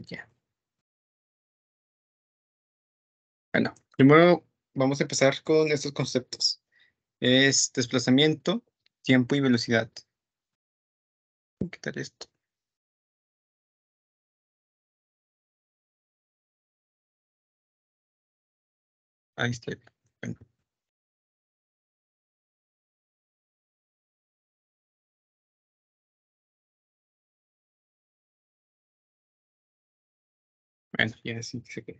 media. Bueno, primero vamos a empezar con estos conceptos. Es desplazamiento, tiempo y velocidad. Voy a quitar esto. Ahí está. Bueno. Bueno, ya sí se quedó.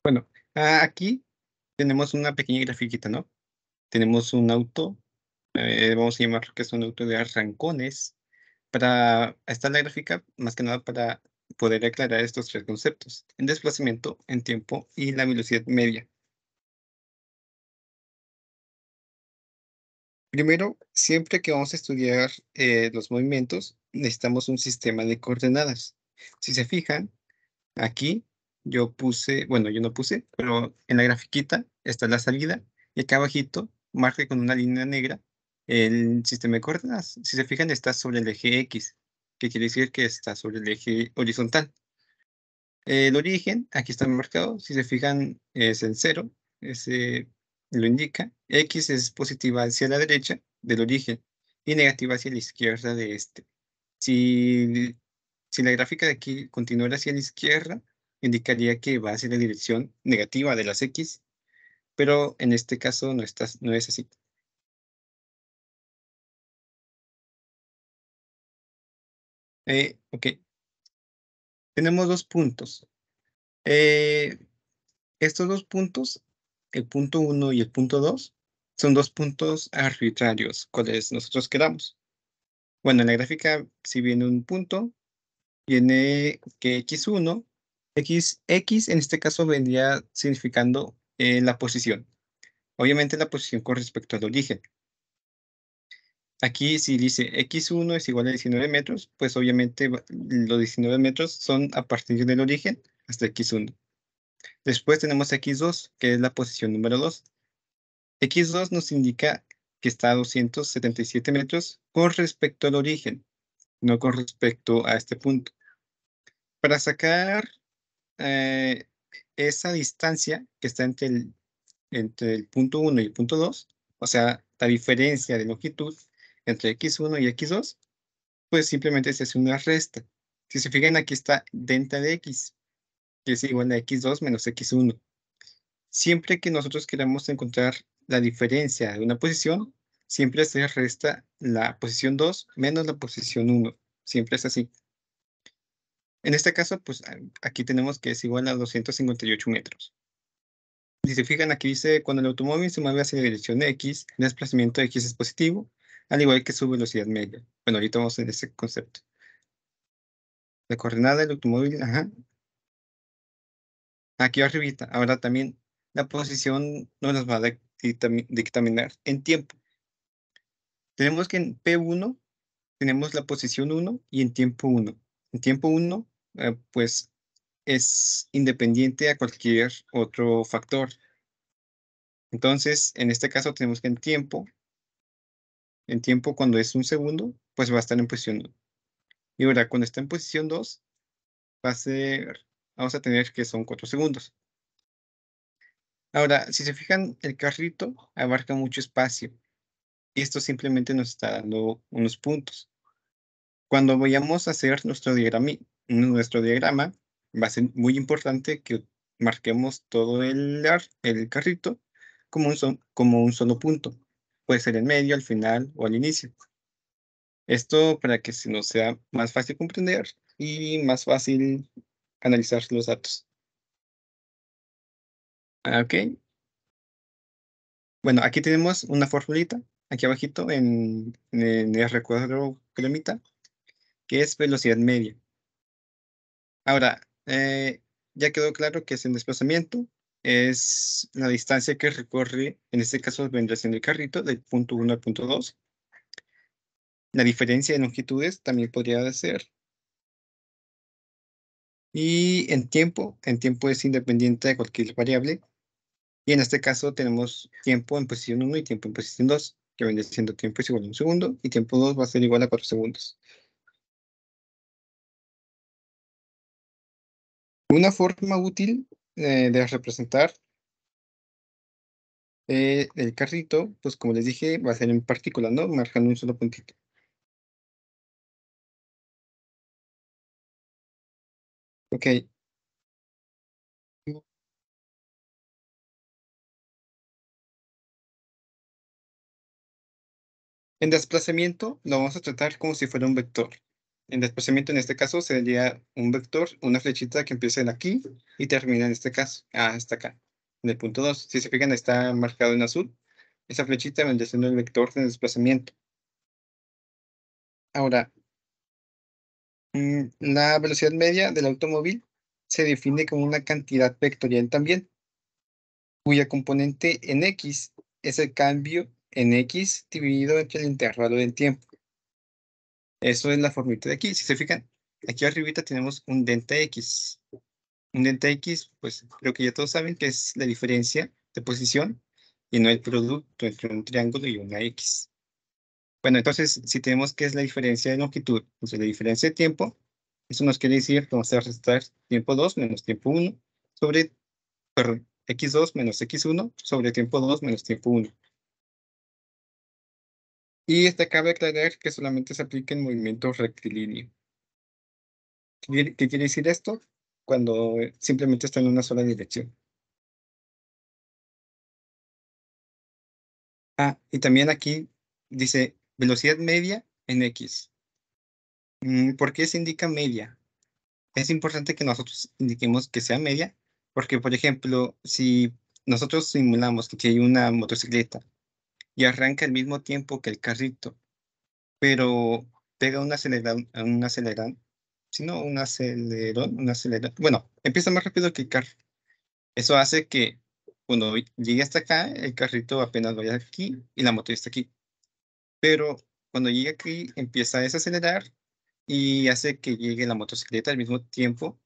Bueno, aquí tenemos una pequeña grafiquita, ¿no? Tenemos un auto, vamos a llamarlo que es un auto de arrancones. Para esta la gráfica, más que nada para poder aclarar estos tres conceptos, en desplazamiento, en tiempo y la velocidad media. Primero, siempre que vamos a estudiar los movimientos, necesitamos un sistema de coordenadas. Si se fijan, aquí yo puse, bueno, yo no puse, pero en la grafiquita está la salida y acá abajito marque con una línea negra el sistema de coordenadas. Si se fijan, está sobre el eje X, que quiere decir que está sobre el eje horizontal. El origen, aquí está marcado, si se fijan, es en 0, ese lo indica. X es positiva hacia la derecha del origen y negativa hacia la izquierda de este. Si, si la gráfica de aquí continuara hacia la izquierda, indicaría que va hacia la dirección negativa de las X, pero en este caso no es así. Ok, tenemos dos puntos. Eh, Estos dos puntos, el punto 1 y el punto 2, son dos puntos arbitrarios, cuales nosotros queramos. Bueno, en la gráfica, si viene un punto, viene que x1, x en este caso vendría significando la posición. Obviamente la posición con respecto al origen. Aquí si dice x1 es igual a 19 metros, pues obviamente los 19 metros son a partir del origen hasta x1. Después tenemos x2, que es la posición número 2. X2 nos indica que está a 277 metros con respecto al origen, no con respecto a este punto. Para sacar eh, esa distancia que está entre el punto 1 y el punto 2, o sea, la diferencia de longitud entre x1 y x2, pues simplemente se hace una resta. Si se fijan, aquí está delta de x, que es igual a x2 menos x1. Siempre que nosotros queramos encontrar la diferencia de una posición, siempre se resta la posición 2 menos la posición 1. Siempre es así. En este caso, pues aquí tenemos que es igual a 258 metros. Si se fijan, aquí dice, cuando el automóvil se mueve hacia la dirección X, el desplazamiento X es positivo, al igual que su velocidad media. Bueno, ahorita vamos en ese concepto. La coordenada del automóvil, ajá. Aquí arribita. Ahora también la posición nos las va a dictaminar en tiempo. Tenemos que en P1 tenemos la posición 1 y en tiempo 1. En tiempo 1, pues es independiente a cualquier otro factor. Entonces, en este caso tenemos que en tiempo cuando es un segundo, pues va a estar en posición 1. Y ahora, cuando está en posición 2, va a ser, vamos a tener que son 4 segundos. Ahora, si se fijan, el carrito abarca mucho espacio. Y esto simplemente nos está dando unos puntos. Cuando vayamos a hacer nuestro diagrama, va a ser muy importante que marquemos todo el carrito como un solo punto. Puede ser en medio, al final o al inicio. Esto para que se nos sea más fácil comprender y más fácil analizar los datos. Ok. Bueno, aquí tenemos una formulita, aquí abajito en el recuadro cremita, que es velocidad media. Ahora, ya quedó claro que es el desplazamiento, es la distancia que recorre, en este caso vendría siendo el carrito, del punto 1 al punto 2. La diferencia de longitudes también podría ser. Y en tiempo es independiente de cualquier variable. Y en este caso tenemos tiempo en posición 1 y tiempo en posición 2. que viene siendo tiempo es igual a 1 segundo, y tiempo 2 va a ser igual a 4 segundos. Una forma útil de representar el carrito, pues como les dije, va a ser en partículas, ¿no? Marcando un solo puntito. Ok. En desplazamiento lo vamos a tratar como si fuera un vector. En desplazamiento, en este caso, sería un vector, una flechita que empieza en aquí y termina en este caso, hasta acá, en el punto 2. Si se fijan, está marcado en azul. Esa flechita vendría siendo el vector de desplazamiento. Ahora, la velocidad media del automóvil se define como una cantidad vectorial también, cuya componente en x es el cambio en x dividido entre el intervalo del tiempo. Eso es la formita de aquí. Si se fijan, aquí arribita tenemos un delta x. Un delta x, pues creo que ya todos saben que es la diferencia de posición y no el producto entre un triángulo y una x. Bueno, entonces, si tenemos que es la diferencia de longitud, pues la diferencia de tiempo, eso nos quiere decir que vamos a restar tiempo 2 menos tiempo 1 sobre, perdón, x2 menos x1 sobre tiempo 2 menos tiempo 1. Y cabe aclarar que solamente se aplica en movimiento rectilíneo. ¿Qué quiere decir esto? Cuando simplemente está en una sola dirección. Ah, y también aquí dice velocidad media en X. ¿Por qué se indica media? Es importante que nosotros indiquemos que sea media, porque, por ejemplo, si nosotros simulamos que hay una motocicleta y arranca al mismo tiempo que el carrito, pero pega un acelerón, sino un acelerón, bueno, empieza más rápido que el carro. Eso hace que cuando llegue hasta acá, el carrito apenas vaya aquí y la moto ya está aquí. Pero cuando llega aquí, empieza a desacelerar y hace que llegue la motocicleta al mismo tiempo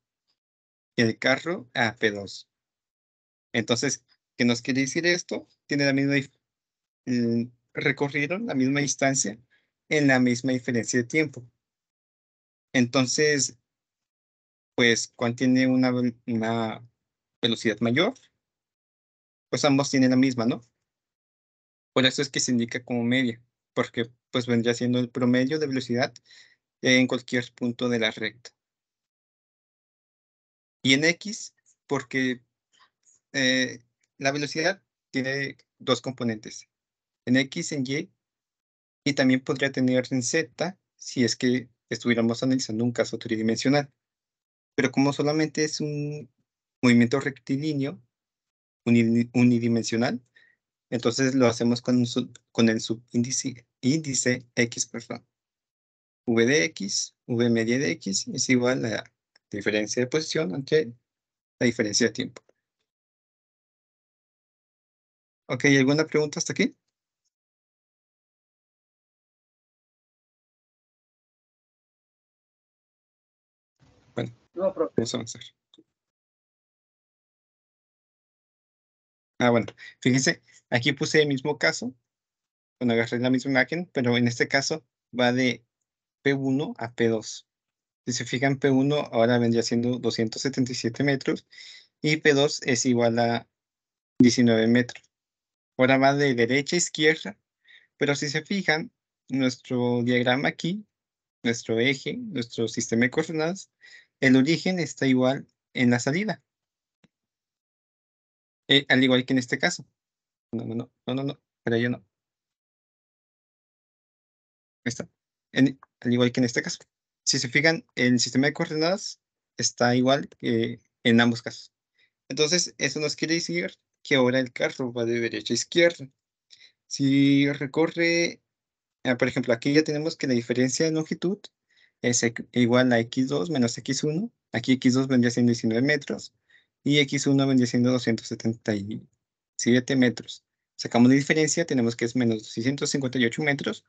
que el carro a P2. Entonces, ¿qué nos quiere decir esto? Tiene la misma, recorrieron la misma distancia en la misma diferencia de tiempo. Entonces, pues, ¿cuál tiene una velocidad mayor? Pues ambos tienen la misma, ¿no? Por eso es que se indica como media, porque pues vendría siendo el promedio de velocidad en cualquier punto de la recta. Y en X, porque eh, la velocidad tiene dos componentes, en X, en y también podría tener en Z si es que estuviéramos analizando un caso tridimensional. Pero como solamente es un movimiento rectilíneo unidimensional, entonces lo hacemos con el subíndice índice X, perdón. V de X, V media de X es igual a la diferencia de posición entre la diferencia de tiempo. Ok, ¿alguna pregunta hasta aquí? Bueno, No, profe. vamos a avanzar. Ah, bueno, fíjense, aquí puse el mismo caso, cuando agarré la misma imagen, pero en este caso va de P1 a P2. Si se fijan, P1 ahora vendría siendo 277 metros y P2 es igual a 19 metros. Ahora va de derecha a izquierda, pero si se fijan, nuestro diagrama aquí, nuestro eje, nuestro sistema de coordenadas, el origen está igual en la salida, al igual que en este caso. No, para ello no. Ahí está. Al igual que en este caso. Si se fijan, el sistema de coordenadas está igual que en ambos casos. Entonces, eso nos quiere decir que ahora el carro va de derecha a izquierda. Si recorre, por ejemplo, aquí ya tenemos que la diferencia de longitud es igual a x2 menos x1. Aquí x2 vendría siendo 19 metros y x1 vendría siendo 277 metros. Sacamos la diferencia, tenemos que es menos 658 metros.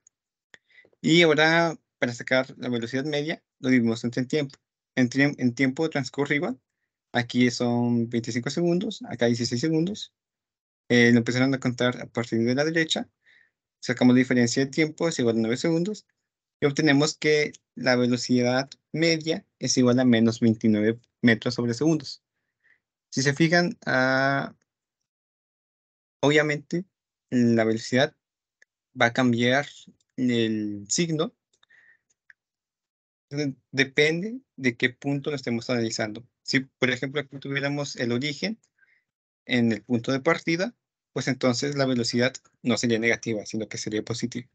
Y ahora, para sacar la velocidad media, lo dividimos entre el tiempo. En tiempo transcurre igual. Aquí son 25 segundos, acá 16 segundos. Lo empezaron a contar a partir de la derecha. Sacamos la diferencia de tiempo, es igual a 9 segundos, y obtenemos que la velocidad media es igual a menos 29 metros sobre segundos. Si se fijan, obviamente la velocidad va a cambiar el signo. Depende de qué punto lo estemos analizando. Si, por ejemplo, aquí tuviéramos el origen en el punto de partida, pues entonces la velocidad no sería negativa, sino que sería positiva.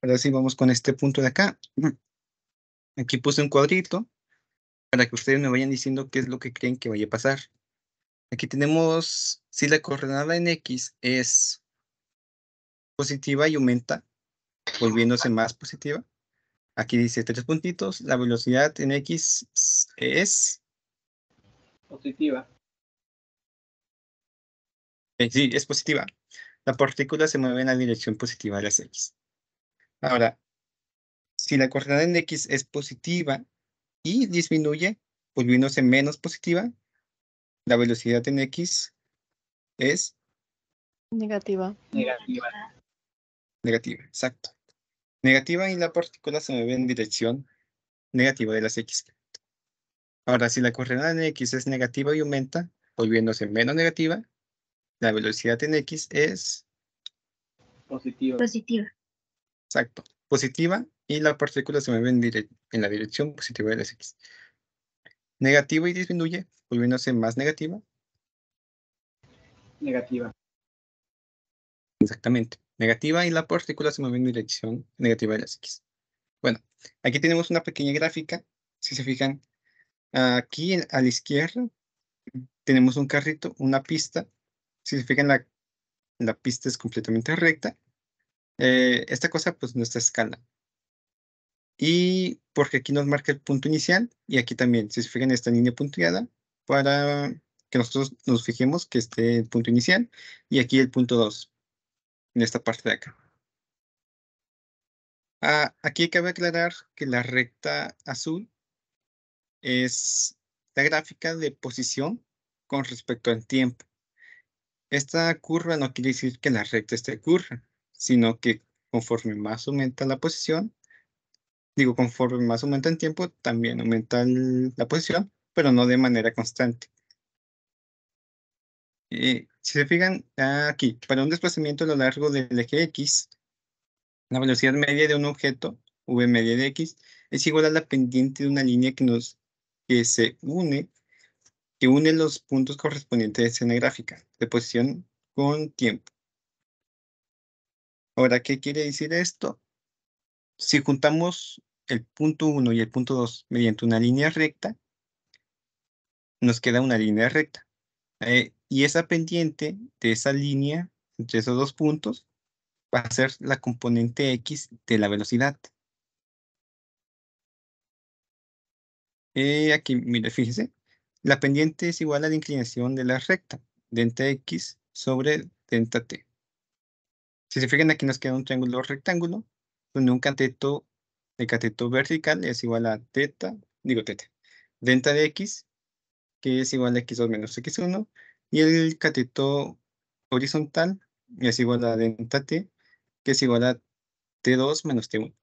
Ahora sí vamos con este punto de acá. Aquí puse un cuadrito para que ustedes me vayan diciendo qué es lo que creen que vaya a pasar. Aquí tenemos, si la coordenada en X es positiva y aumenta, volviéndose más positiva. Aquí dice 3 puntitos, la velocidad en X es... Positiva. Sí, es positiva. La partícula se mueve en la dirección positiva de las X. Ahora, si la coordenada en X es positiva y disminuye, volviéndose menos positiva, la velocidad en X es Negativa. Negativa. negativa, exacto. Negativa y la partícula se mueve en dirección negativa de las X. Ahora, si la coordenada en X es negativa y aumenta, volviéndose menos negativa, la velocidad en X es Positiva. Positiva. exacto, positiva y la partícula se mueve en la dirección positiva de las X. Negativa y disminuye, volviéndose más negativa. Negativa. Exactamente. Negativa y la partícula se mueve en dirección negativa de las X. Bueno, aquí tenemos una pequeña gráfica. Si se fijan, aquí a la izquierda tenemos un carrito, una pista. Si se fijan, la pista es completamente recta. Esta cosa, pues, nuestra escala. Y porque aquí nos marca el punto inicial y aquí también, si se fijan, esta línea punteada para que nosotros nos fijemos que esté el punto inicial y aquí el punto 2 en esta parte de acá. Aquí cabe aclarar que la recta azul es la gráfica de posición con respecto al tiempo. Esta curva no quiere decir que la recta esté curva, sino que conforme más aumenta la posición, conforme más aumenta el tiempo, también aumenta la posición, pero no de manera constante. Si se fijan aquí, para un desplazamiento a lo largo del eje X, la velocidad media de un objeto, v media de X, es igual a la pendiente de una línea que une los puntos correspondientes de escena gráfica, de posición con tiempo. Ahora, ¿qué quiere decir esto? Si juntamos el punto 1 y el punto 2 mediante una línea recta, nos queda una línea recta. Y esa pendiente de esa línea, entre esos dos puntos, va a ser la componente X de la velocidad. Aquí, mire, fíjese, la pendiente es igual a la inclinación de la recta, delta X sobre delta T. Si se fijan, aquí nos queda un triángulo rectángulo, donde el cateto vertical es igual a teta, delta de X, que es igual a X2 menos X1, y el cateto horizontal es igual a delta T, que es igual a T2 menos T1.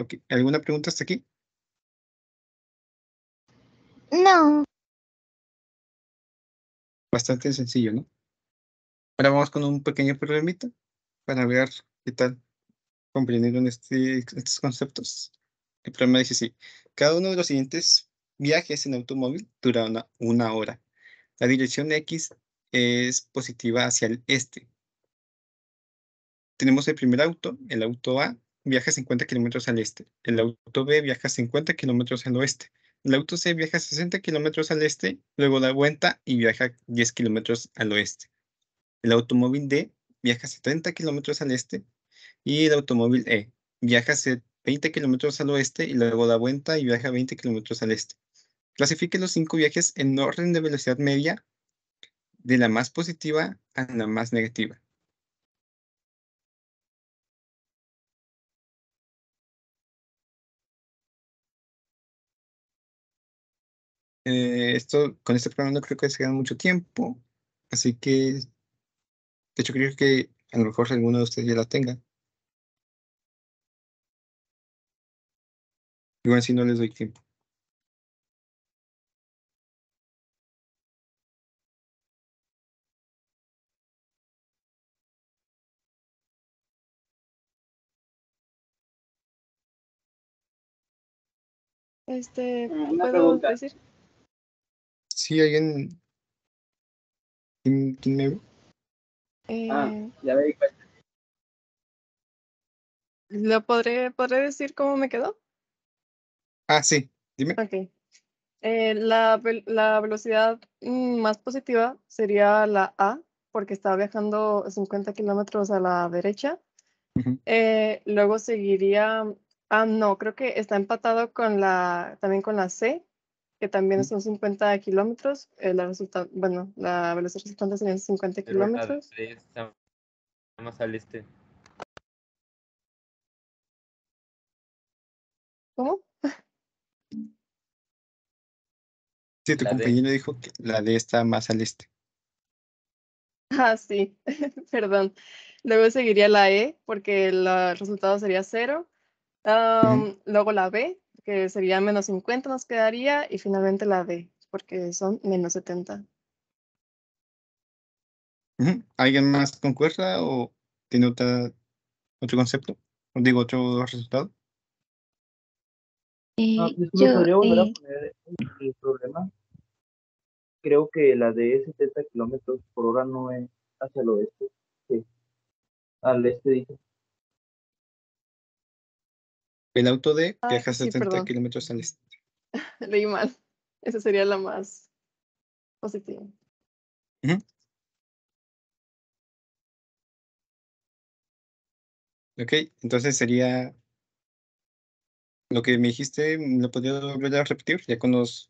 Ok, ¿alguna pregunta hasta aquí? No. Bastante sencillo, ¿no? Ahora vamos con un pequeño problemita para ver qué tal comprendieron estos conceptos. El problema dice así: cada uno de los siguientes viajes en automóvil dura una hora. La dirección X es positiva hacia el este. Tenemos el primer auto, el auto A, viaja 50 kilómetros al este. El auto B viaja 50 kilómetros al oeste. El auto C viaja 60 kilómetros al este, luego da vuelta y viaja 10 kilómetros al oeste. El automóvil D viaja 70 kilómetros al este y el automóvil E viaja 20 kilómetros al oeste y luego da vuelta y viaja 20 kilómetros al este. Clasifique los 5 viajes en orden de velocidad media de la más positiva a la más negativa. Con este programa no creo que se gane mucho tiempo, así que, de hecho, creo que a lo mejor alguno de ustedes ya la tenga. Igual si no les doy tiempo. Una ¿Puedo pregunta. decir? Sí, alguien, ¿quién me ve? Ya me di cuenta. ¿Podré decir cómo me quedó? Ah, sí, dime. Ok. La velocidad más positiva sería la A, porque está viajando 50 kilómetros a la derecha. Ujú. Luego seguiría, no, creo que está empatado también con la C, que también son 50 kilómetros. La velocidad resultante serían 50 Pero la kilómetros. D está más al este. ¿Cómo? Sí, tu La D. compañero dijo que la D está más al este. Ah, sí, perdón. Luego seguiría la E, porque el resultado sería 0. Ujú, Luego la B, que sería -50 nos quedaría. Y finalmente la D, porque son -70. ujú. ¿Alguien más concuerda o tiene otro concepto? O digo, otro resultado. Disculpe, ¿podría volver a poner el problema? Creo que la de 70 kilómetros por hora no es hacia el oeste. Sí, al este dice. El auto D Ay, viaja sí, 70 perdón, kilómetros al este. leí mal. Esa sería la más positiva. Ujú. Ok, entonces sería lo que me dijiste, ¿lo podría volver a repetir ya con los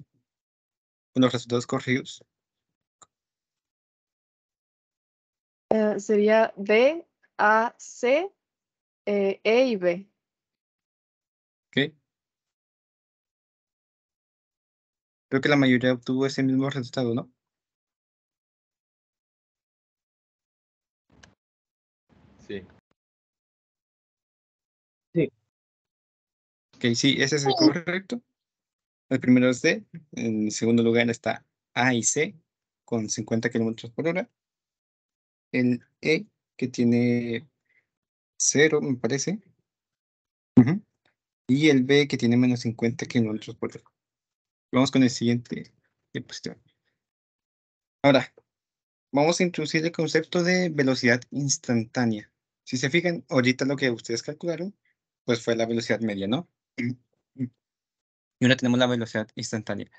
resultados corridos? Sería D, A, C, E y B. Ok, creo que la mayoría obtuvo ese mismo resultado, ¿no? Sí. Sí, Ok, sí, ese es el correcto. El primero es D, en segundo lugar está A y C con 50 kilómetros por hora. El E, que tiene 0, me parece. Ujú. Y el B, que tiene -50 kilómetros por hora. Vamos con el siguiente diapositiva. Ahora, vamos a introducir el concepto de velocidad instantánea. Si se fijan, ahorita lo que ustedes calcularon, pues fue la velocidad media, ¿no? Y ahora tenemos la velocidad instantánea.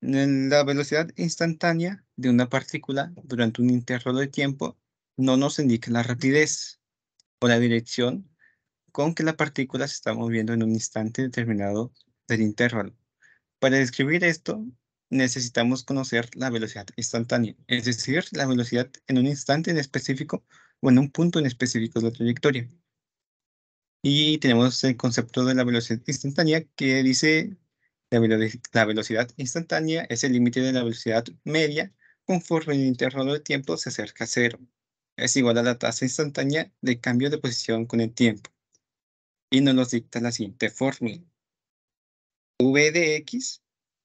La velocidad instantánea de una partícula durante un intervalo de tiempo no nos indica la rapidez o la dirección con que la partícula se está moviendo en un instante determinado del intervalo. Para describir esto, necesitamos conocer la velocidad instantánea, es decir, la velocidad en un instante en específico o en un punto en específico de la trayectoria. Y tenemos el concepto de la velocidad instantánea que dice la velocidad instantánea es el límite de la velocidad media conforme el intervalo de tiempo se acerca a cero. Es igual a la tasa instantánea de cambio de posición con el tiempo. Y nos los dicta la siguiente fórmula. V de X,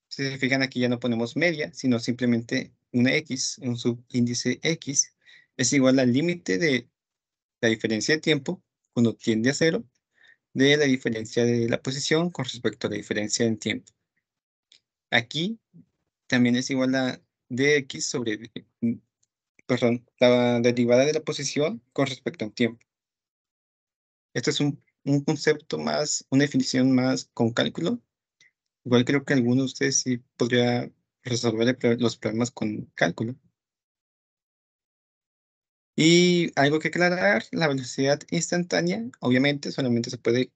si se fijan aquí ya no ponemos media, sino simplemente una X, un subíndice X, es igual al límite de la diferencia de tiempo cuando tiende a cero de la diferencia de la posición con respecto a la diferencia en tiempo. Aquí también es igual a dx sobre, perdón, la derivada de la posición con respecto al tiempo. Esto es un concepto más, una definición más con cálculo. Igual creo que alguno de ustedes sí podría resolver los problemas con cálculo. Y algo que aclarar, la velocidad instantánea, obviamente, solamente se puede,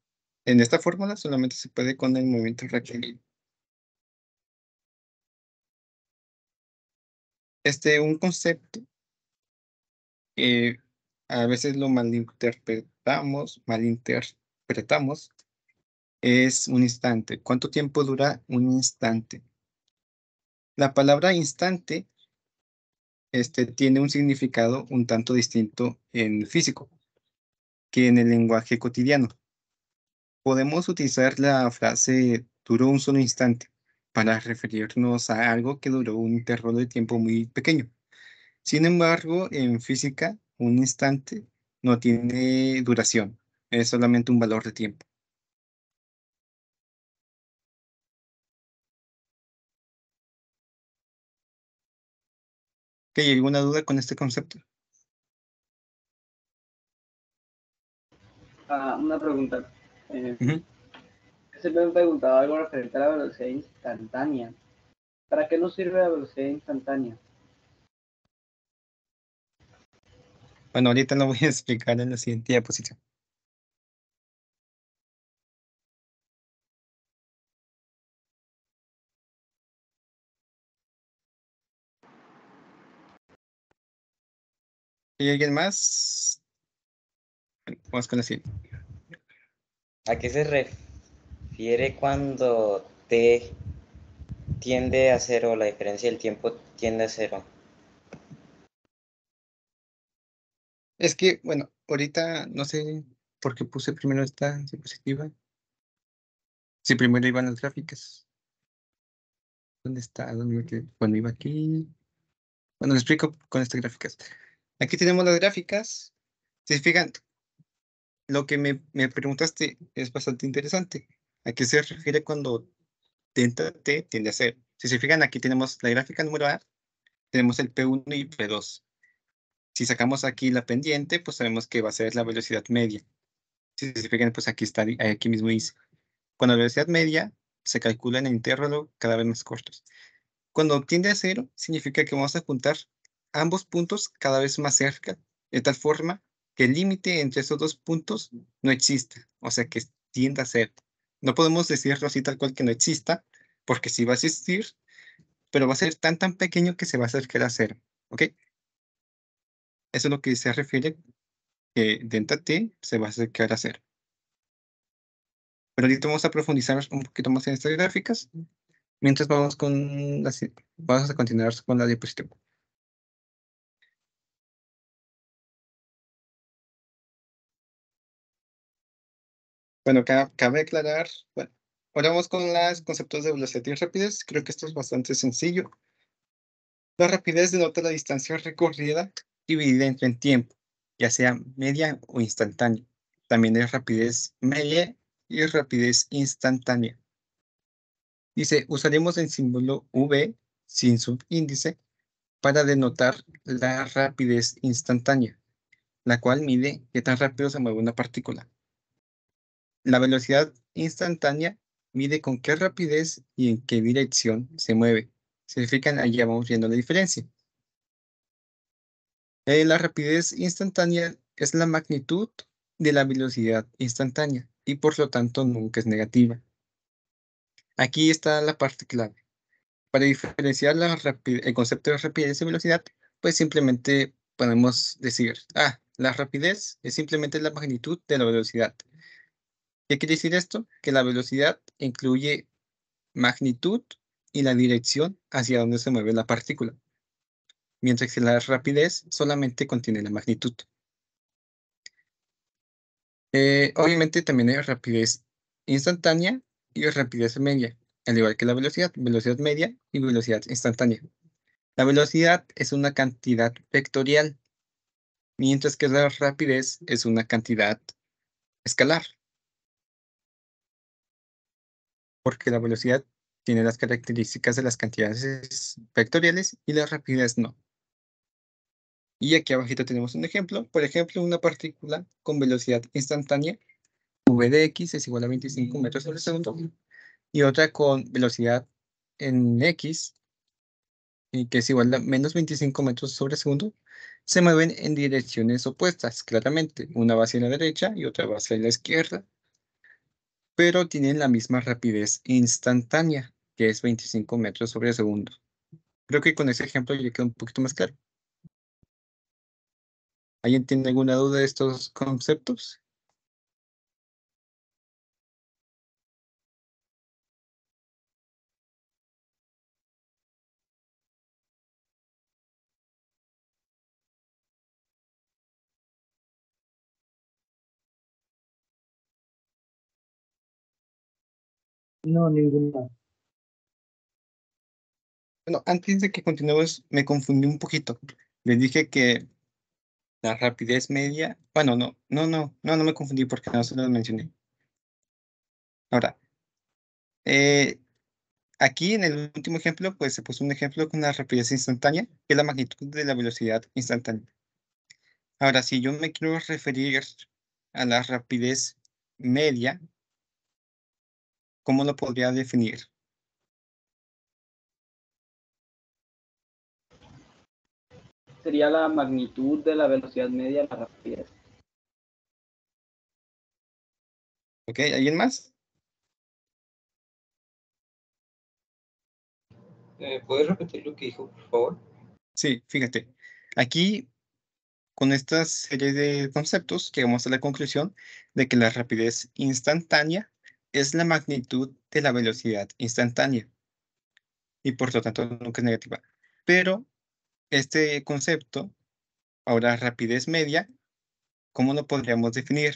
en esta fórmula, solamente se puede con el movimiento rectilíneo. Un concepto que a veces lo malinterpretamos, es un instante. ¿Cuánto tiempo dura un instante? La palabra instante tiene un significado un tanto distinto en físico que en el lenguaje cotidiano. Podemos utilizar la frase duró un solo instante para referirnos a algo que duró un intervalo de tiempo muy pequeño. Sin embargo, en física, un instante no tiene duración, es solamente un valor de tiempo. ¿Hay alguna duda con este concepto? Una pregunta. Ujú. Siempre me he preguntado algo referente a la velocidad instantánea. ¿Para qué nos sirve la velocidad instantánea? Bueno, ahorita lo voy a explicar en la siguiente diapositiva. ¿Hay alguien más? Bueno, vamos con la siguiente. ¿A qué se refiere cuando t tiende a cero, la diferencia del tiempo tiende a cero? Es que, bueno, ahorita no sé por qué puse primero esta diapositiva. Si primero iban las gráficas. ¿Dónde está? ¿Dónde me quedé? Bueno, iba aquí. Bueno, les explico con estas gráficas. Aquí tenemos las gráficas. Si se fijan, lo que me preguntaste es bastante interesante. ¿A qué se refiere cuando delta t tiende a cero? Si se fijan, aquí tenemos la gráfica número A, tenemos el P1 y P2. Si sacamos aquí la pendiente, pues sabemos que va a ser la velocidad media. Si se fijan, pues aquí está, aquí mismo dice. Cuando la velocidad media se calcula en el intervalo cada vez más cortos. Cuando tiende a cero, significa que vamos a juntar ambos puntos cada vez más cerca, de tal forma que el límite entre esos dos puntos no exista, o sea que tienda a cero. No podemos decirlo así tal cual que no exista, porque sí va a existir, pero va a ser tan pequeño que se va a acercar a cero, ¿ok? Eso es lo que se refiere que delta t se va a acercar a cero. Pero ahorita vamos a profundizar un poquito más en estas gráficas, mientras vamos a continuar con la diapositiva. Bueno, cabe aclarar, bueno, ahora vamos con los conceptos de velocidad y rapidez. Creo que esto es bastante sencillo. La rapidez denota la distancia recorrida dividida entre el tiempo, ya sea media o instantánea. También hay rapidez media y rapidez instantánea. Dice, usaremos el símbolo V sin subíndice para denotar la rapidez instantánea, la cual mide qué tan rápido se mueve una partícula. La velocidad instantánea mide con qué rapidez y en qué dirección se mueve. ¿Se fijan? Allá vamos viendo la diferencia. La rapidez instantánea es la magnitud de la velocidad instantánea y por lo tanto nunca es negativa. Aquí está la parte clave. Para diferenciar el concepto de rapidez y velocidad, pues simplemente podemos decir, la rapidez es simplemente la magnitud de la velocidad. ¿Qué quiere decir esto? Que la velocidad incluye magnitud y la dirección hacia donde se mueve la partícula, mientras que la rapidez solamente contiene la magnitud. Obviamente también hay rapidez instantánea y rapidez media, al igual que la velocidad media y velocidad instantánea. La velocidad es una cantidad vectorial, mientras que la rapidez es una cantidad escalar, porque la velocidad tiene las características de las cantidades vectoriales y la rapidez no. Y aquí abajito tenemos un ejemplo. Por ejemplo, una partícula con velocidad instantánea, v de x es igual a 25 metros sobre segundo, y otra con velocidad en x, y que es igual a menos 25 metros sobre segundo, se mueven en direcciones opuestas, claramente. Una va hacia la derecha y otra va hacia la izquierda, pero tienen la misma rapidez instantánea, que es 25 metros sobre segundo. Creo que con ese ejemplo ya queda un poquito más claro. ¿Alguien tiene alguna duda de estos conceptos? No, ninguna. Bueno, antes de que continuemos, me confundí un poquito. Les dije que la rapidez media, bueno, no me confundí porque no se los mencioné. Ahora, eh, aquí en el último ejemplo, pues se puso un ejemplo con la rapidez instantánea, que es la magnitud de la velocidad instantánea. Ahora, si yo me quiero referir a la rapidez media, ¿cómo lo podría definir? Sería la magnitud de la velocidad media a la rapidez. ¿Ok? ¿Alguien más? ¿Puedes repetir lo que dijo, por favor? Sí, fíjate. Aquí, con esta serie de conceptos, llegamos a la conclusión de que la rapidez instantánea es la magnitud de la velocidad instantánea y por lo tanto nunca es negativa. Pero este concepto, ahora rapidez media, ¿cómo lo podríamos definir?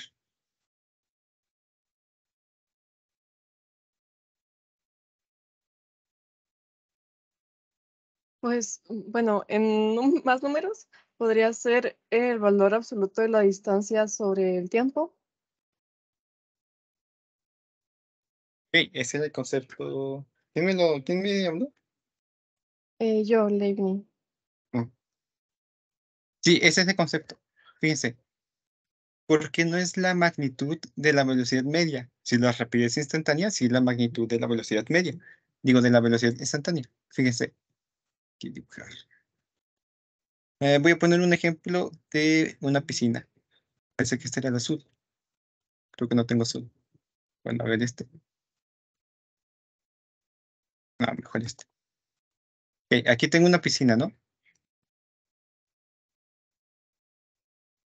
Pues, bueno, en más números podría ser el valor absoluto de la distancia sobre el tiempo. Ok, ese es el concepto. ¿Quién me habló? Yo, Leibniz. Mm. Sí, ese es el concepto. Fíjense, porque no es la magnitud de la velocidad media. Si la rapidez instantánea, sí es la magnitud de la velocidad media. Digo, de la velocidad instantánea. Fíjense. Aquí dibujar. Voy a poner un ejemplo de una piscina. Pensé que este era el azul. Creo que no tengo azul. Bueno, a ver este. No, mejor este. Ok, aquí tengo una piscina, ¿no?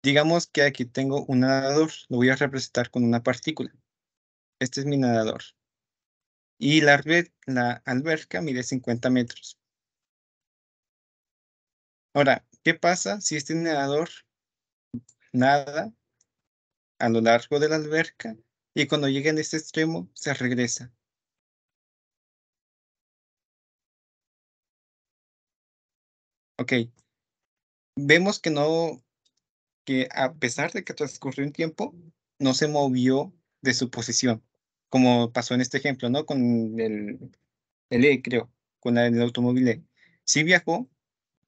Digamos que aquí tengo un nadador. Lo voy a representar con una partícula. Este es mi nadador. Y la alberca mide 50 metros. Ahora, ¿qué pasa si este nadador nada a lo largo de la alberca y cuando llega en este extremo se regresa? Ok, vemos que a pesar de que transcurrió un tiempo, no se movió de su posición, como pasó en este ejemplo, ¿no? Con el E, creo, con el automóvil E. Sí viajó,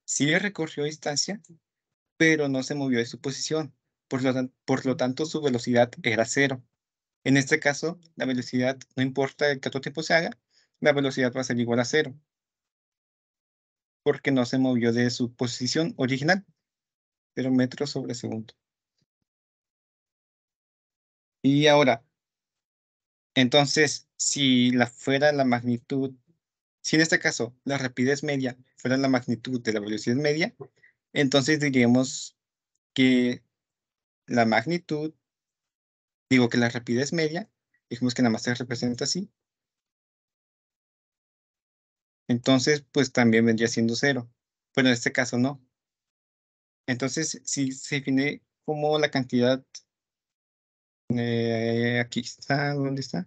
sí recorrió distancia, pero no se movió de su posición. Por lo tanto, su velocidad era cero. En este caso, la velocidad, no importa el cuánto tiempo se haga, la velocidad va a ser igual a cero, porque no se movió de su posición original, 0 metros sobre segundo. Y ahora, entonces, si fuera la magnitud, si en este caso la rapidez media fuera la magnitud de la velocidad media, entonces diríamos que la magnitud, digo que la rapidez media, dijimos que nada más se representa así, entonces pues también vendría siendo cero. Pero en este caso no. Entonces, si se define como la cantidad, aquí está, ¿dónde está?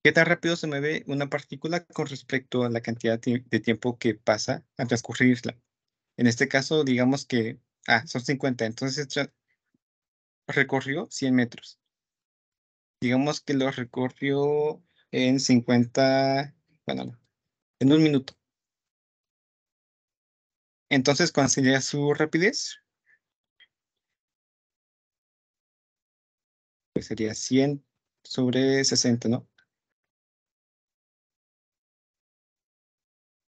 ¿Qué tan rápido se mueve una partícula con respecto a la cantidad de tiempo que pasa al transcurrirla? En este caso, digamos que, son 50, entonces recorrió 100 metros. Digamos que lo recorrió en 50, bueno, no, en un minuto. Entonces, ¿cuál sería su rapidez? Pues sería 100 sobre 60, ¿no?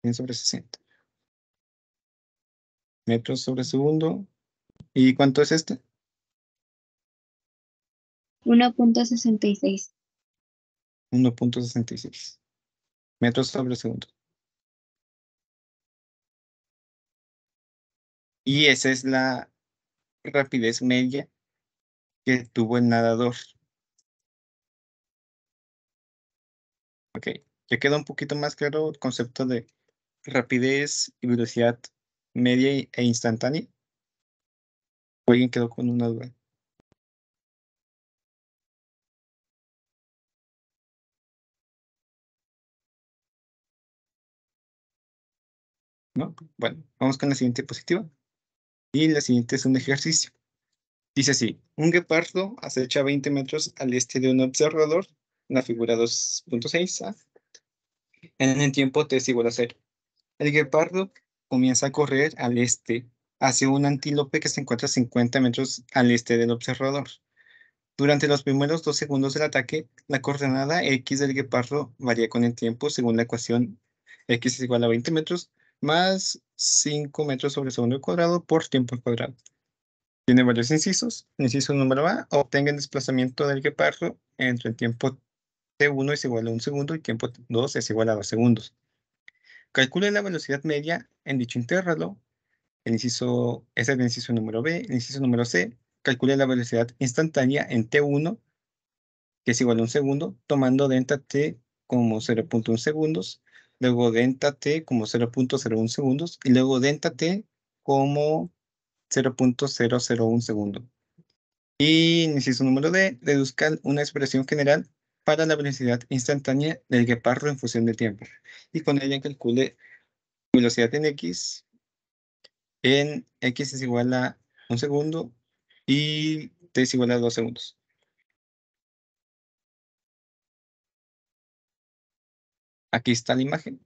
100 sobre 60 metros sobre segundo. ¿Y cuánto es este? 1.66. 1.66 metros sobre segundo. Y esa es la rapidez media que tuvo el nadador. Ok, ya queda un poquito más claro el concepto de rapidez y velocidad media e instantánea. ¿O alguien quedó con una duda? ¿no? Bueno, vamos con la siguiente diapositiva. Y la siguiente es un ejercicio. Dice así, un guepardo acecha 20 metros al este de un observador, la figura 2.6a, en el tiempo t es igual a 0. El guepardo comienza a correr al este hacia un antílope que se encuentra a 50 metros al este del observador. Durante los primeros 2 segundos del ataque, la coordenada x del guepardo varía con el tiempo según la ecuación x es igual a 20 metros más 5 metros sobre segundo al cuadrado por tiempo al cuadrado. Tiene varios incisos. El inciso número A, obtenga el desplazamiento del guepardo entre el tiempo t1 es igual a 1 segundo y tiempo 2 es igual a 2 segundos. Calcule la velocidad media en dicho intervalo. Ese es el inciso número B. El inciso número C, calcule la velocidad instantánea en t1, que es igual a 1 segundo, tomando delta t como 0.1 segundos, luego delta t como 0.01 segundos y luego delta t como 0.001 segundo. Y inciso número D, deduzca una expresión general para la velocidad instantánea del guepardo en función del tiempo. Y con ella calcule velocidad en x es igual a 1 segundo y t es igual a 2 segundos. Aquí está la imagen,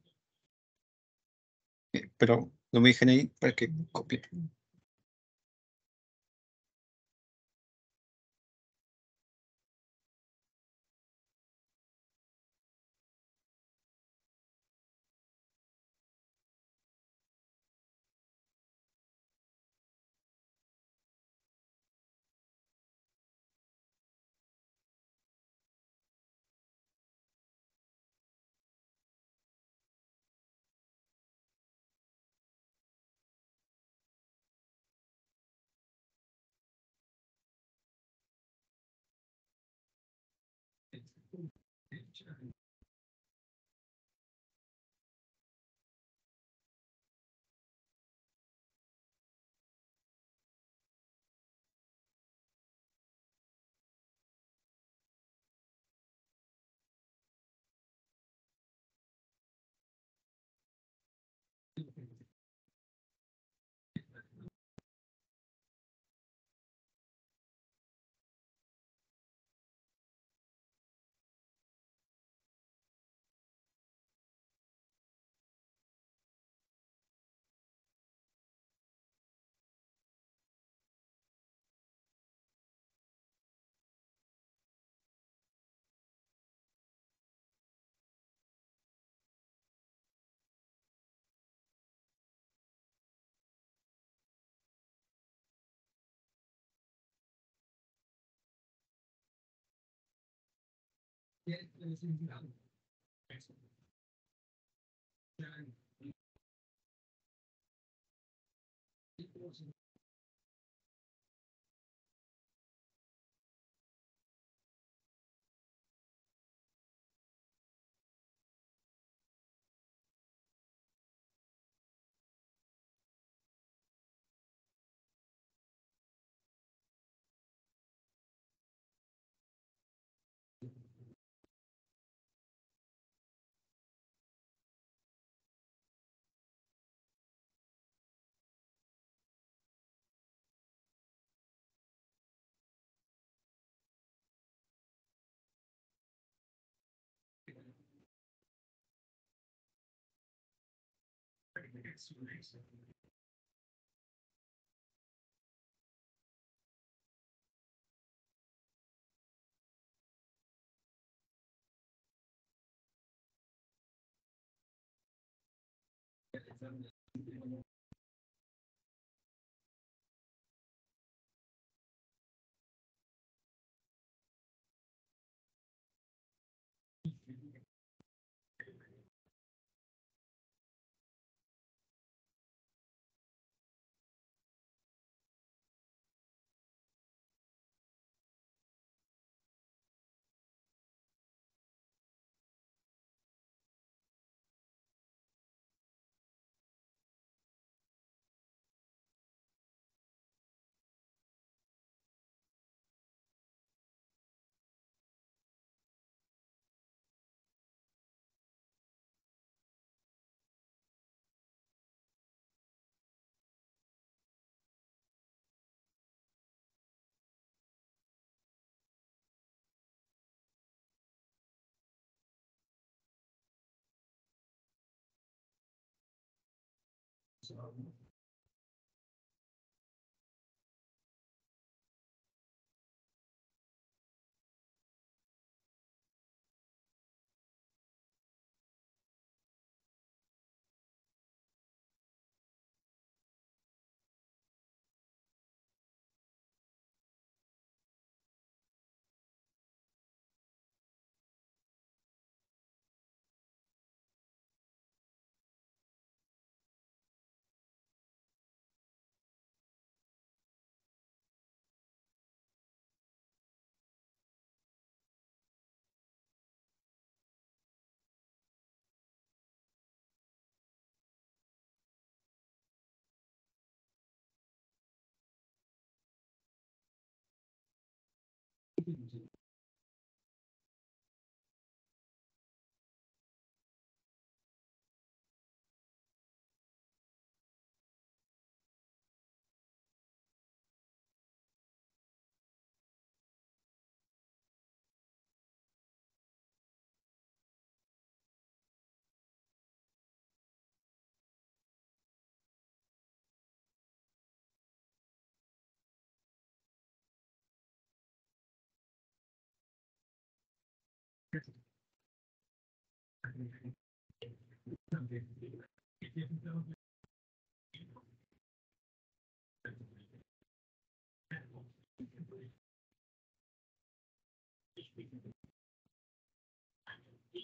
pero lo voy a dejar ahí para que copie.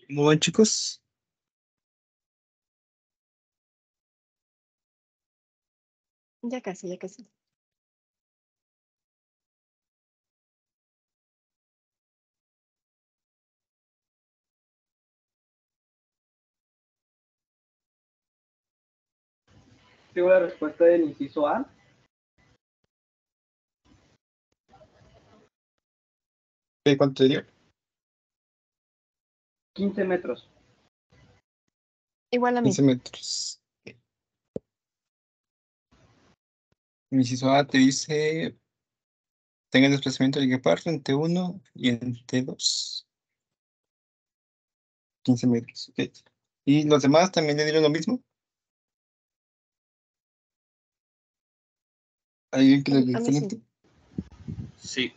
¿Cómo van, chicos? Ya casi, ya casi. Tengo la respuesta del inciso A. ¿Cuánto te dio? 15 metros. Igual a mí. 15 metros. Inciso A te dice, tenga el desplazamiento del guepardo en T1 y en T2. 15 metros, ok. ¿Y los demás también le dieron lo mismo? ¿Alguien que le dio A mí sí. diferente? Sí.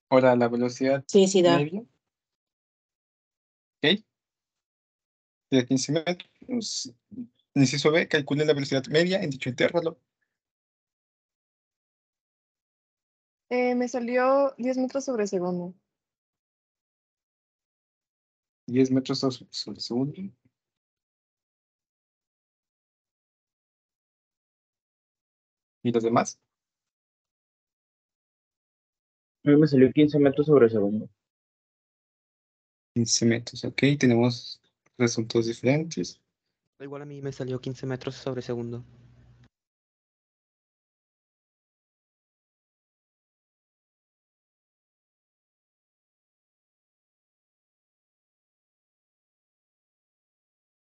Ahora la velocidad Sí, sí da. media. Ok. De 15 metros. Inciso B, calcule la velocidad media en dicho intervalo. Me salió 10 metros sobre segundo. 10 metros sobre segundo. ¿Y los demás? A mí me salió 15 metros sobre segundo. 15 metros, ok. Tenemos resultados diferentes. Igual a mí me salió 15 metros sobre segundo.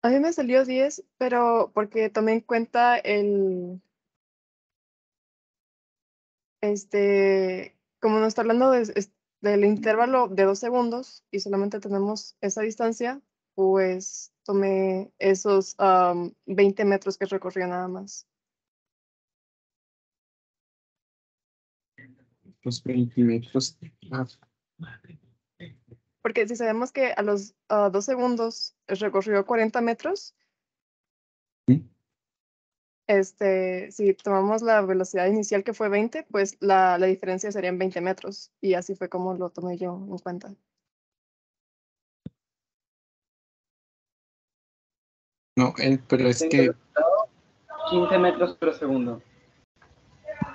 A mí me salió 10, pero porque tomé en cuenta como nos está hablando del intervalo de 2 segundos y solamente tenemos esa distancia, pues tomé esos 20 metros que recorrió nada más. Los 20 metros. Ah, Porque si sabemos que a los 2 segundos recorrió 40 metros, ¿sí? si tomamos la velocidad inicial que fue 20, pues la diferencia serían 20 metros. Y así fue como lo tomé yo en cuenta. No, pero es Tengo que el resultado, 15 metros por segundo.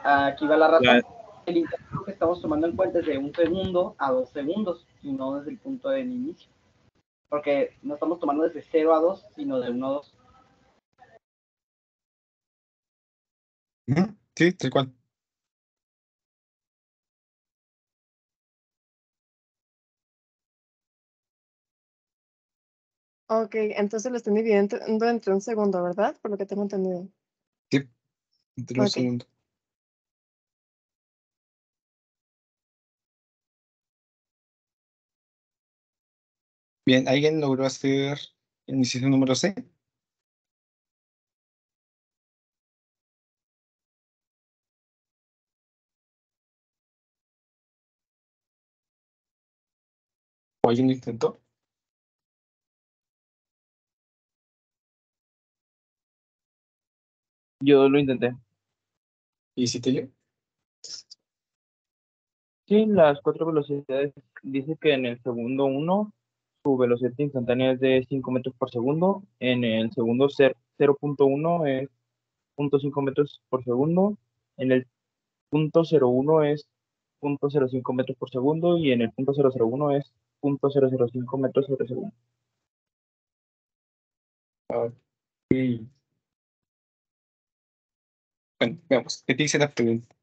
Aquí va la razón. El intervalo que estamos tomando en cuenta es de 1 segundo a 2 segundos y no desde el punto del inicio. Porque no estamos tomando desde 0 a 2, sino de 1 a 2. sí, tal cual. Ok, entonces lo estoy dividiendo entre un segundo, ¿verdad? Por lo que tengo entendido. Sí, entre un Ok. segundo. Bien, ¿alguien logró hacer el inciso número C. ¿O alguien lo intentó? Yo lo intenté. ¿Y si te dio? Sí, las 4 velocidades. Dice que en el segundo 1 su velocidad instantánea es de 5 metros por segundo. En el segundo 0.1 es 0.5 metros por segundo. En el punto 0.1 es 0.05 metros por segundo. Y en el punto 0.001 es 0.005 metros sobre segundo. Ok. Bueno, veamos. ¿Qué dice la pregunta?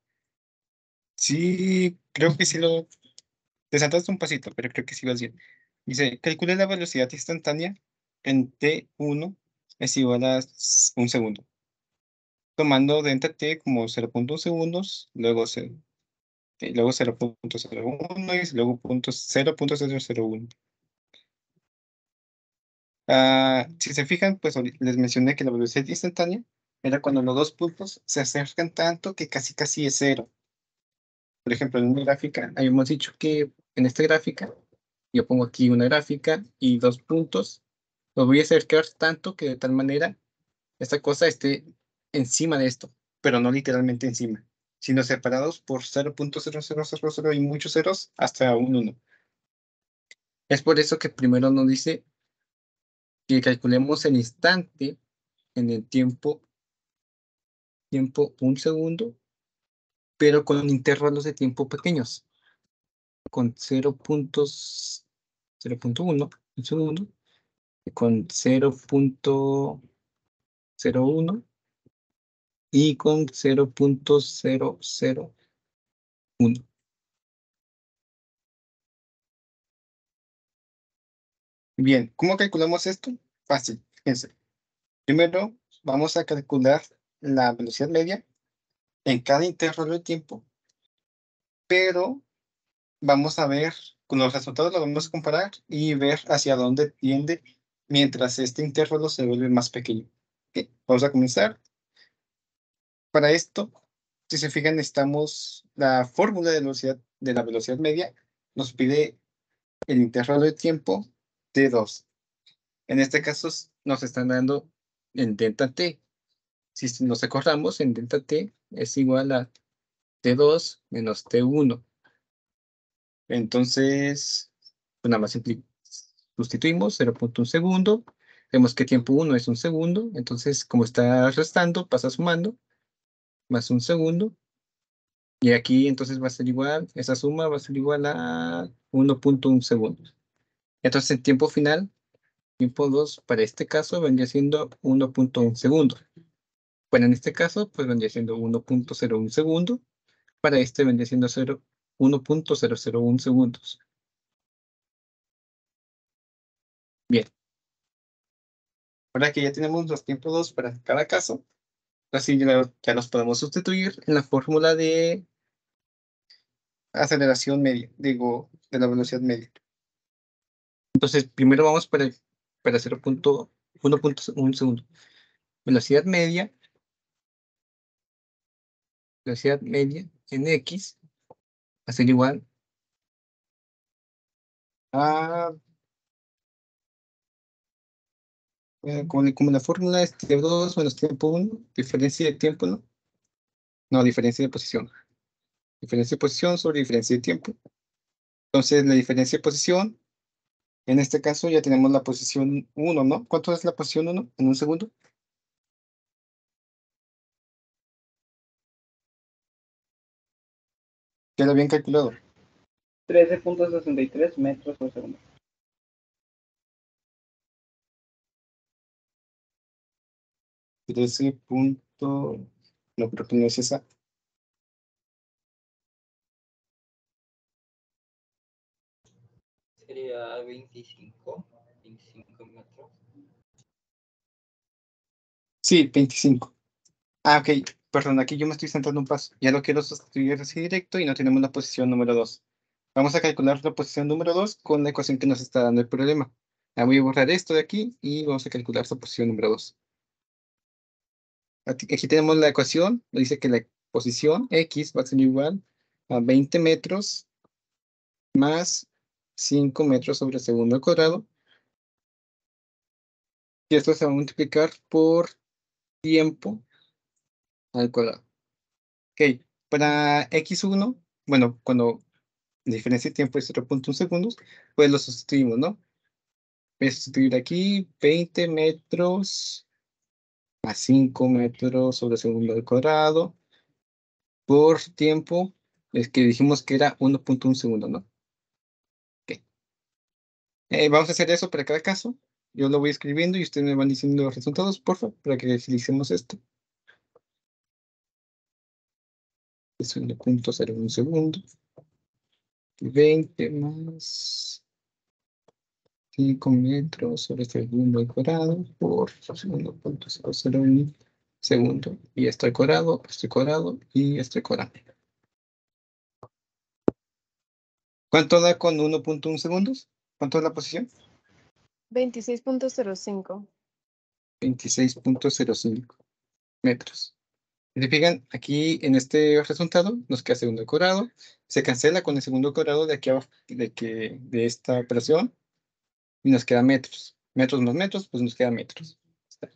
Sí, creo que sí lo... Te saltaste un pasito, pero creo que sí vas bien. Dice, calcule la velocidad instantánea en T1 es igual a un segundo. Tomando delta T como 0.1 segundos, luego 0.01 y luego 0.001. Si se fijan, pues les mencioné que la velocidad instantánea era cuando los dos puntos se acercan tanto que casi es cero. Por ejemplo, en una gráfica, habíamos dicho que en esta gráfica, yo pongo aquí una gráfica y dos puntos, los voy a acercar tanto que de tal manera esta cosa esté encima de esto, pero no literalmente encima, sino separados por 0.0000 y muchos ceros hasta un 1. Es por eso que primero nos dice que calculemos el instante en el tiempo un segundo, pero con intervalos de tiempo pequeños, con 0.1 un segundo, con 0.01 y con 0.001. Bien, ¿cómo calculamos esto? Fácil, fíjense. Primero vamos a calcular la velocidad media en cada intervalo de tiempo, pero vamos a ver, con los resultados los vamos a comparar y ver hacia dónde tiende mientras este intervalo se vuelve más pequeño. Ok, vamos a comenzar. Para esto, si se fijan, necesitamos la fórmula de la velocidad media, nos pide el intervalo de tiempo T2. En este caso, nos están dando en delta T. Si nos acordamos, en delta T es igual a T2 menos T1. Entonces, pues nada más sustituimos 0.1 segundo. Vemos que tiempo 1 es un segundo. Entonces, como está restando, pasa sumando. Más un segundo. Y aquí entonces va a ser igual, esa suma va a ser igual a 1.1 segundos. Entonces el tiempo final, tiempo 2, para este caso vendría siendo 1.1 segundo. Bueno, en este caso, pues vendría siendo 1.01 segundo. Para este vendría siendo 1.001 segundos. Bien. Ahora que ya tenemos los tiempos 2 para cada caso, así ya los podemos sustituir en la fórmula de aceleración media, digo, de la velocidad media. Entonces, primero vamos para 1.1 segundo. Velocidad media en X va a ser igual a, como la fórmula es tiempo 2 menos tiempo 1, diferencia de tiempo, ¿no? No, diferencia de posición. Diferencia de posición sobre diferencia de tiempo. Entonces, la diferencia de posición, en este caso ya tenemos la posición 1, ¿no? ¿Cuánto es la posición 1 en un segundo? Queda bien calculado. 13.63 metros por segundo. 13 punto... No, creo que no es esa. Sería 25 metros. Sí, 25. Ah, ok. Perdón, aquí yo me estoy saltando un paso. Ya lo quiero sustituir así directo y no tenemos la posición número 2. Vamos a calcular la posición número 2 con la ecuación que nos está dando el problema. Voy a borrar esto de aquí y vamos a calcular su posición número 2. Aquí tenemos la ecuación, nos dice que la posición X va a ser igual a 20 metros más 5 metros sobre segundo al cuadrado. Y esto se va a multiplicar por tiempo al cuadrado. Ok, para X1, bueno, cuando la diferencia de tiempo es 0.1 segundos, pues lo sustituimos, ¿no? Voy a sustituir aquí 20 metros a 5 metros sobre segundo al cuadrado por tiempo, es que dijimos que era 1.1 segundo, ¿no? Ok. Vamos a hacer eso para cada caso. Yo lo voy escribiendo y ustedes me van diciendo los resultados, por favor, para que utilicemos esto. Es 1.01 segundo. 20 más 5 metros sobre segundo al cuadrado por 1.001 segundo. Y esto al cuadrado y esto al cuadrado. ¿Cuánto da con 1.1 segundos? ¿Cuánto es la posición? 26.05. 26.05 metros. Si se fijan, aquí en este resultado nos queda segundo al cuadrado. Se cancela con el segundo al cuadrado de aquí abajo, de esta operación. Y nos queda metros. Metros más metros, pues nos queda metros. Ok.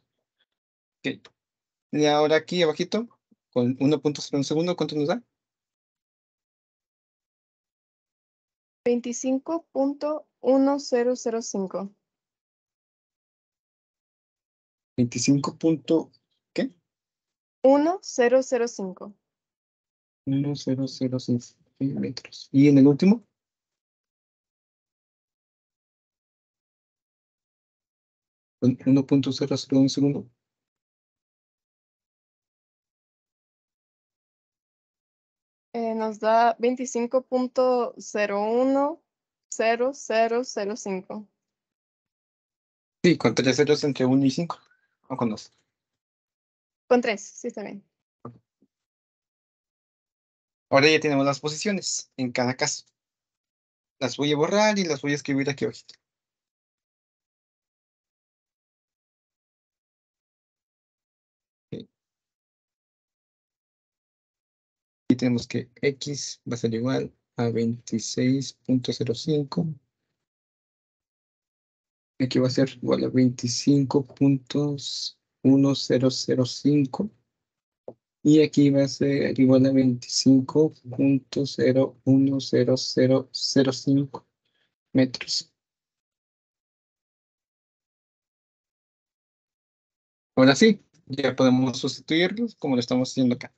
Y ahora aquí abajito, con 1.01 segundo, ¿cuánto nos da? 25.1005. 25 punto, ¿qué? 1005. 1005 metros. ¿Y en el último? Con 1.001 segundo. Nos da 25.010005. Sí, con 3 ceros entre 1 y 5. O con 2. Con 3, sí está bien. Ahora ya tenemos las posiciones en cada caso. Las voy a borrar y las voy a escribir aquí abajito. Ok. Y tenemos que X va a ser igual a 26.05. Aquí va a ser igual a 25.1005. Y aquí va a ser igual a 25.010005 metros. Ahora sí, ya podemos sustituirlos como lo estamos haciendo acá.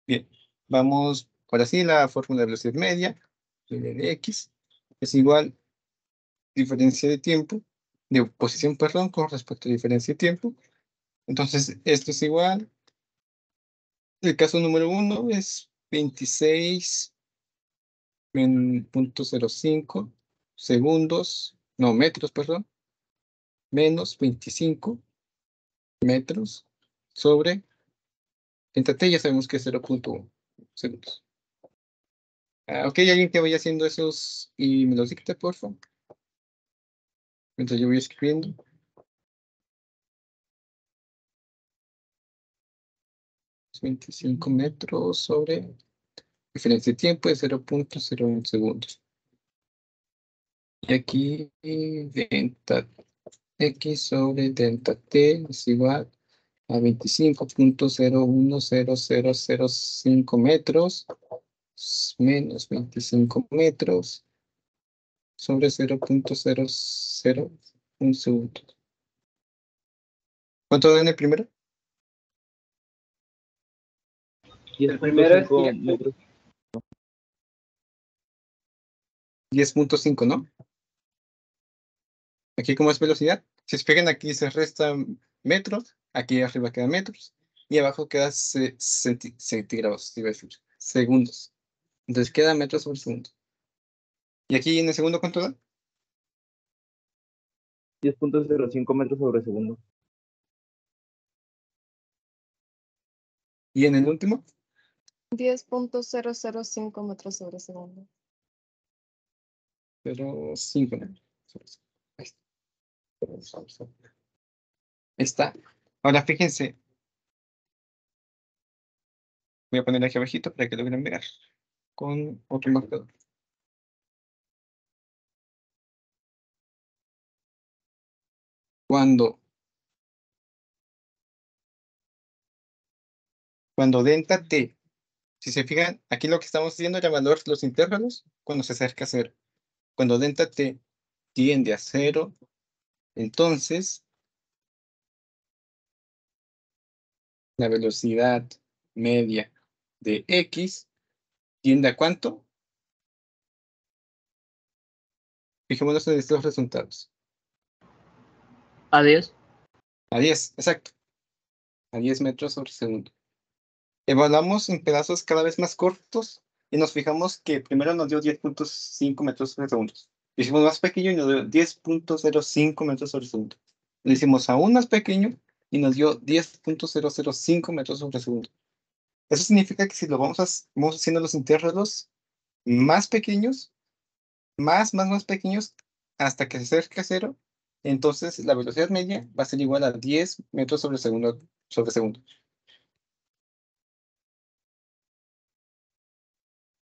Bien, vamos, ahora sí, la fórmula de velocidad media de X es igual diferencia de tiempo, de posición, perdón, con respecto a diferencia de tiempo. Entonces, esto es igual. El caso número 1 es 26.05 segundos, no, metros, perdón, menos 25 metros sobre 30T, ya sabemos que es 0.1 segundos. Ok, alguien que vaya haciendo esos y me los dicte, por favor. Mientras yo voy escribiendo. 25 metros sobre diferencia de tiempo de 0.01 segundos. Y aquí delta X sobre delta T es igual a 25.010005 metros menos 25 metros sobre 0.001 segundos. ¿Cuánto da en el primero? El primero es 10.5 metros. 10.5, ¿no? Aquí como es velocidad, si se fijan aquí se restan metros, aquí arriba quedan metros, y abajo queda centígrados, iba a decir, segundos. Entonces queda metros sobre segundo. ¿Y aquí en el segundo cuánto da? 10.05 metros sobre segundo. ¿Y en el último? 10.005 metros sobre segundo. 0.5, ¿no? Ahí está. Ahora fíjense. Voy a poner aquí abajito para que logren ver con otro marcador. Cuando delta t, si se fijan, aquí lo que estamos haciendo era evaluar los intervalos cuando se acerca a 0. Cuando delta t tiende a 0, entonces la velocidad media de x tiende a ¿cuánto? Fijémonos en estos resultados. A 10. A 10, exacto. A 10 metros sobre segundo. Evaluamos en pedazos cada vez más cortos y nos fijamos que primero nos dio 10.5 metros sobre segundo. Lo hicimos más pequeño y nos dio 10.05 metros sobre segundo. Lo hicimos aún más pequeño y nos dio 10.005 metros sobre segundo. Eso significa que si lo vamos haciendo los intervalos más pequeños, más pequeños, hasta que se acerque a 0, entonces la velocidad media va a ser igual a 10 metros sobre segundo.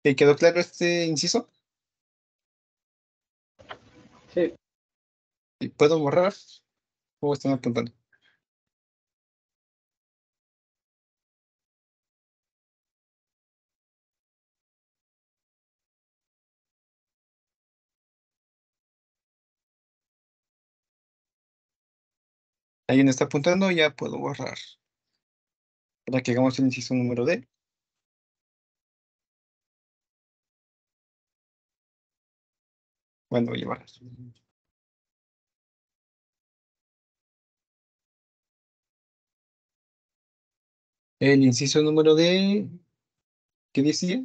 ¿Quedó claro este inciso? Sí. ¿Y puedo borrar? ¿O están apuntando? ¿Alguien está apuntando? Ya puedo borrar. Para que hagamos el inciso número D. Bueno, voy a borrar. El inciso número D, ¿qué decía?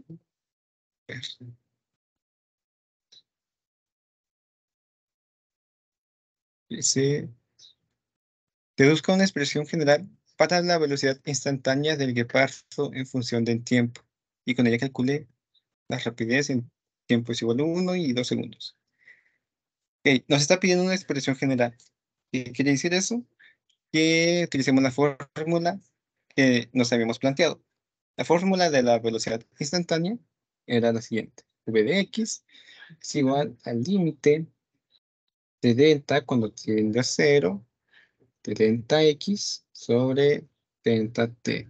Dice, deduzca una expresión general para la velocidad instantánea del guepardo en función del tiempo. Y con ella calcule la rapidez en tiempo es igual a 1 y 2 segundos. Ok, nos está pidiendo una expresión general. ¿Qué quiere decir eso? Que utilicemos la fórmula que nos habíamos planteado. La fórmula de la velocidad instantánea era la siguiente. V de x es igual al límite de delta cuando tiende a 0 de delta x sobre delta t.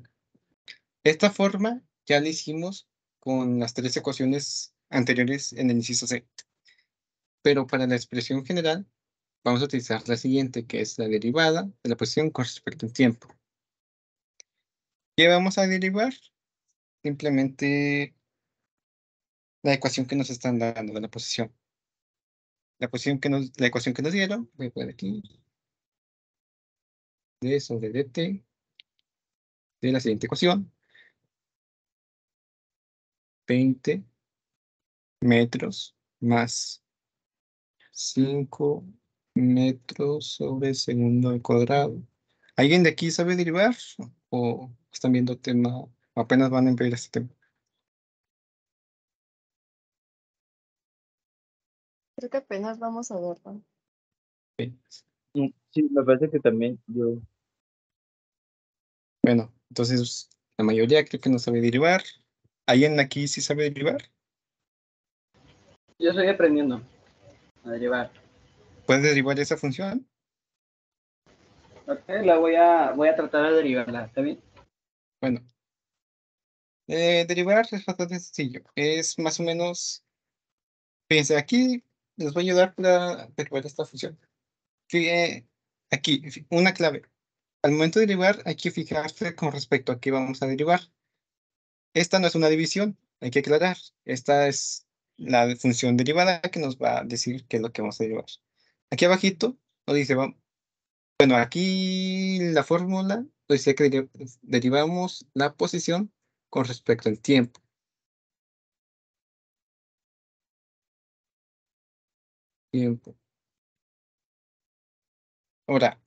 Esta forma ya la hicimos con las 3 ecuaciones anteriores en el inciso C. Pero para la expresión general vamos a utilizar la siguiente, que es la derivada de la posición con respecto al tiempo. ¿Qué vamos a derivar? Simplemente la ecuación que nos están dando de la posición. La ecuación que nos dieron, voy a poner aquí, d sobre dt, de la siguiente ecuación. 20 metros más 5 metros sobre segundo al cuadrado. ¿Alguien de aquí sabe derivar? ¿O están viendo tema? ¿O apenas van a empezar este tema? Creo que apenas vamos a verlo. Sí, me parece que también yo. Bueno, entonces la mayoría creo que no sabe derivar. ¿Alguien aquí sí sabe derivar? Yo estoy aprendiendo a derivar. ¿Puedes derivar esa función? Ok, voy a tratar de derivarla, ¿está bien? Bueno, derivar es bastante sencillo. Es más o menos, fíjense, aquí les voy a ayudar para derivar esta función. Aquí, una clave. Al momento de derivar, hay que fijarse con respecto a qué vamos a derivar. Esta no es una división, hay que aclarar. Esta es la función derivada que nos va a decir qué es lo que vamos a derivar. Aquí abajito nos dice, bueno, aquí la fórmula nos dice que derivamos la posición con respecto al tiempo. Ahora,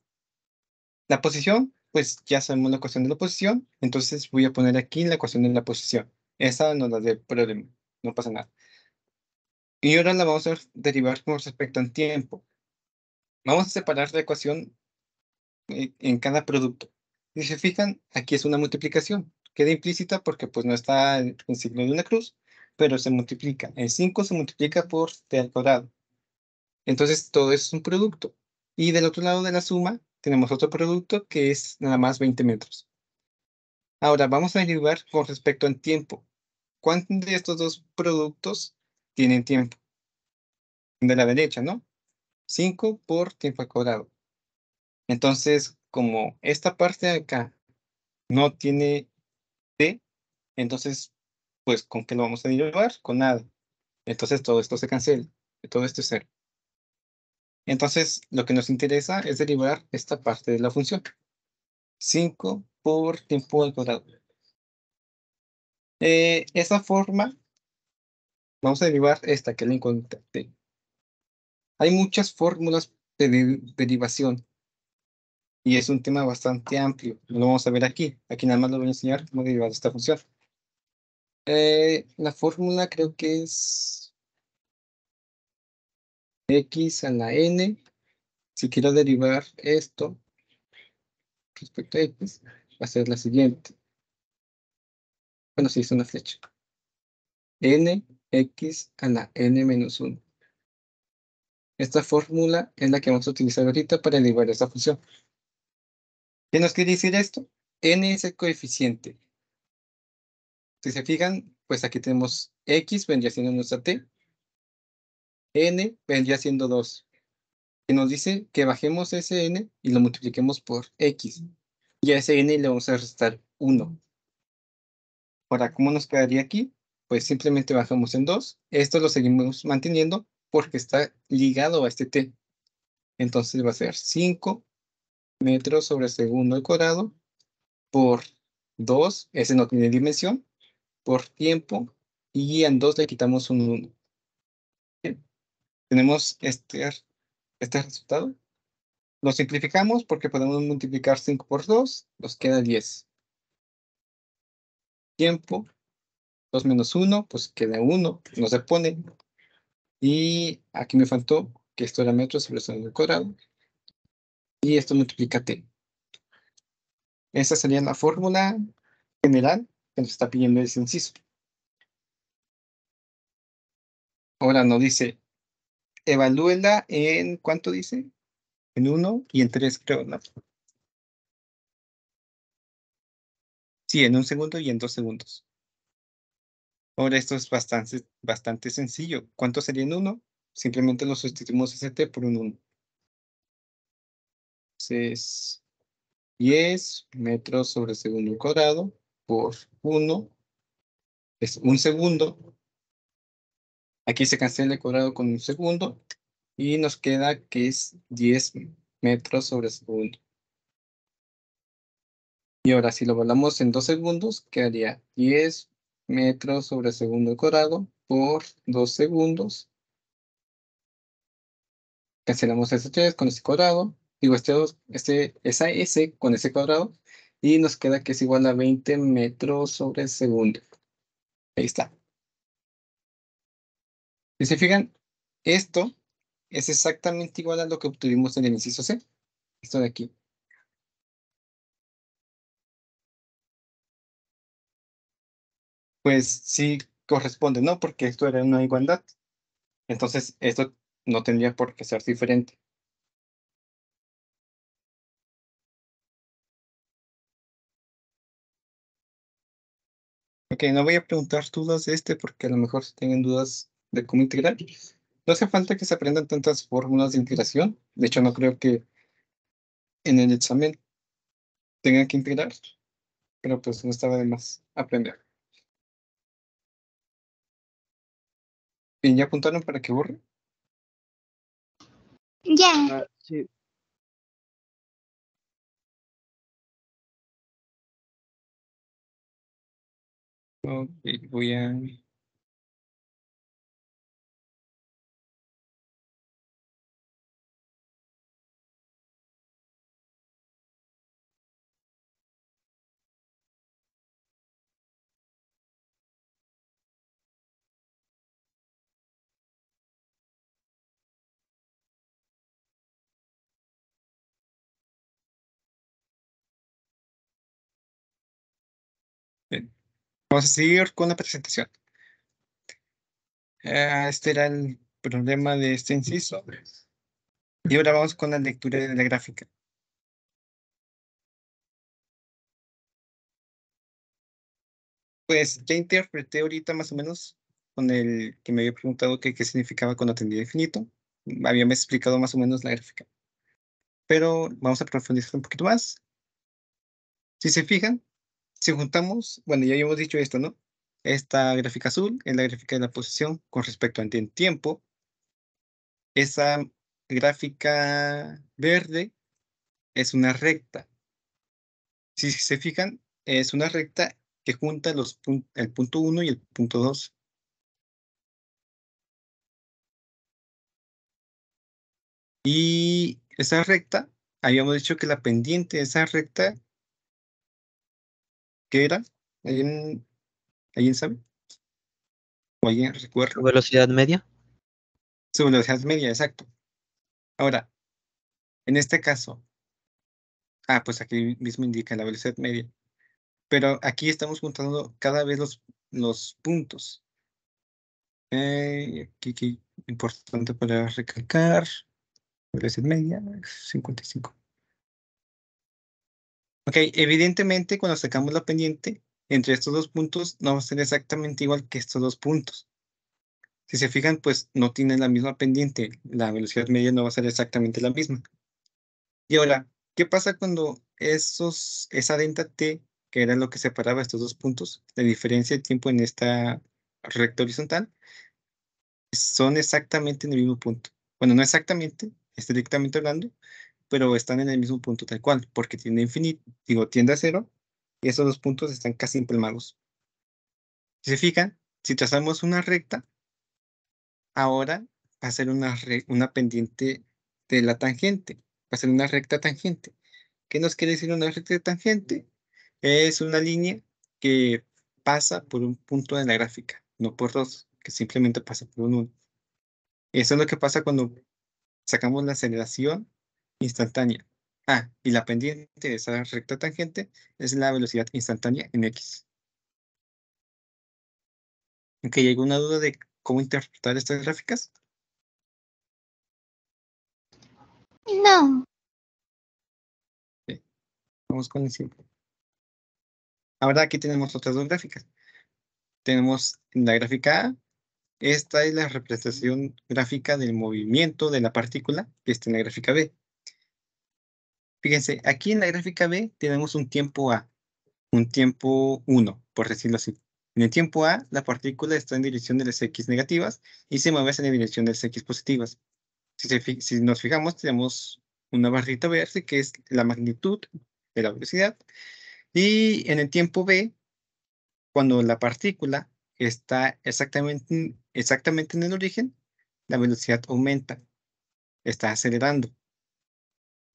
la posición, pues ya sabemos la ecuación de la posición, entonces voy a poner aquí la ecuación de la posición. Esa no la de problema, no pasa nada. Y ahora la vamos a derivar con respecto al tiempo. Vamos a separar la ecuación en cada producto. Si se fijan, aquí es una multiplicación. Queda implícita porque pues no está el signo de una cruz, pero se multiplica. El 5 se multiplica por t al cuadrado. Entonces todo es un producto. Y del otro lado de la suma tenemos otro producto que es nada más 20 metros. Ahora vamos a derivar con respecto al tiempo. ¿Cuántos de estos dos productos tienen tiempo? De la derecha, ¿no? 5 por tiempo al cuadrado. Entonces, como esta parte de acá no tiene t, entonces, pues, ¿con qué lo vamos a derivar? Con nada. Entonces, todo esto se cancela. Todo esto es cero. Entonces, lo que nos interesa es derivar esta parte de la función. 5 por tiempo al cuadrado. Esa forma, vamos a derivar esta, que es la incógnita t. Hay muchas fórmulas de derivación y es un tema bastante amplio. No lo vamos a ver aquí. Aquí nada más lo voy a enseñar cómo derivar esta función. La fórmula creo que es x a la n. Si quiero derivar esto respecto a x, va a ser la siguiente. Bueno, sí, es una flecha. N x a la n menos 1. Esta fórmula es la que vamos a utilizar ahorita para derivar esta función. ¿Qué nos quiere decir esto? N es el coeficiente. Si se fijan, pues aquí tenemos x, vendría siendo nuestra t. N vendría siendo 2. Que nos dice que bajemos ese n y lo multipliquemos por x. Y a ese n le vamos a restar 1. Ahora, ¿cómo nos quedaría aquí? Pues simplemente bajamos en 2. Esto lo seguimos manteniendo porque está ligado a este t. Entonces va a ser 5 metros sobre segundo al cuadrado por 2. Ese no tiene dimensión. Por tiempo. Y en 2 le quitamos un 1. Bien. Tenemos este resultado. Lo simplificamos porque podemos multiplicar 5 por 2, nos queda 10. Tiempo, 2 menos 1, pues queda 1, no se pone. Y aquí me faltó que esto era metros sobre segundo al cuadrado. Y esto multiplica t. Esa sería la fórmula general que nos está pidiendo ese inciso. Ahora nos dice, evalúela en, ¿cuánto dice? En 1 y en 3, creo, ¿no? Sí, en 1 segundo y en 2 segundos. Ahora esto es bastante sencillo. ¿Cuánto sería en 1? Simplemente lo sustituimos ese t por un 1. Entonces, 10 metros sobre segundo al cuadrado por 1 es 1 segundo. Aquí se cancela el cuadrado con 1 segundo y nos queda que es 10 metros sobre segundo. Y ahora si lo volamos en 2 segundos, quedaría 10 metros sobre segundo al cuadrado por 2 segundos. Cancelamos ese 3 con ese cuadrado. Digo, esa S con ese cuadrado. Y nos queda que es igual a 20 metros sobre segundo. Ahí está. Si se fijan, esto es exactamente igual a lo que obtuvimos en el inciso C. Esto de aquí. Pues sí corresponde, ¿no? Porque esto era una igualdad. Entonces, esto no tendría por qué ser diferente. Ok, no voy a preguntar dudas de este porque a lo mejor si tienen dudas de cómo integrar. No hace falta que se aprendan tantas fórmulas de integración. De hecho, no creo que en el examen tengan que integrar, pero pues no estaba de más aprender. Bien, ¿ya apuntaron para que borre? Ya. Sí. Ok, voy a... Vamos a seguir con la presentación. Este era el problema de este inciso. Y ahora vamos con la lectura de la gráfica. Pues ya interpreté ahorita más o menos con el que me había preguntado qué significaba cuando tendría infinito. Habíame explicado más o menos la gráfica. Pero vamos a profundizar un poquito más. Si se fijan, si juntamos, bueno, ya habíamos dicho esto, ¿no? Esta gráfica azul es la gráfica de la posición con respecto al tiempo. Esa gráfica verde es una recta. Si se fijan, es una recta que junta el punto 1 y el punto 2. Y esa recta, habíamos dicho que la pendiente de esa recta, ¿qué era? ¿Alguien sabe? ¿O alguien recuerda? ¿Velocidad media? Su velocidad media, exacto. Ahora, en este caso, pues aquí mismo indica la velocidad media. Pero aquí estamos juntando cada vez los puntos. Aquí importante para recalcar. Velocidad media, 55. Ok, evidentemente cuando sacamos la pendiente, entre estos dos puntos no va a ser exactamente igual que estos dos puntos. Si se fijan, pues no tienen la misma pendiente. La velocidad media no va a ser exactamente la misma. Y ahora, ¿qué pasa cuando esa delta t, que era lo que separaba estos dos puntos, la diferencia de tiempo en esta recta horizontal, son exactamente en el mismo punto? Bueno, no exactamente, estrictamente hablando, pero están en el mismo punto tal cual, porque tiende a infinito, tiende a cero, y esos dos puntos están casi empalmados. Si se fijan, si trazamos una recta, ahora va a ser una pendiente de la tangente, va a ser una recta tangente. ¿Qué nos quiere decir una recta tangente? Es una línea que pasa por un punto de la gráfica, no por dos, que simplemente pasa por un 1. Eso es lo que pasa cuando sacamos la aceleración instantánea. Y la pendiente de esa recta tangente es la velocidad instantánea en x. ¿Ok? ¿Hay alguna duda de cómo interpretar estas gráficas? No. Vamos con el simple. Ahora aquí tenemos otras dos gráficas. Tenemos la gráfica A. Esta es la representación gráfica del movimiento de la partícula que está en la gráfica B. Fíjense, aquí en la gráfica B tenemos un tiempo A, un tiempo 1, por decirlo así. En el tiempo A, la partícula está en dirección de las X negativas y se mueve hacia la dirección de las X positivas. Si nos fijamos, tenemos una barrita verde que es la magnitud de la velocidad. Y en el tiempo B, cuando la partícula está exactamente en el origen, la velocidad aumenta, está acelerando.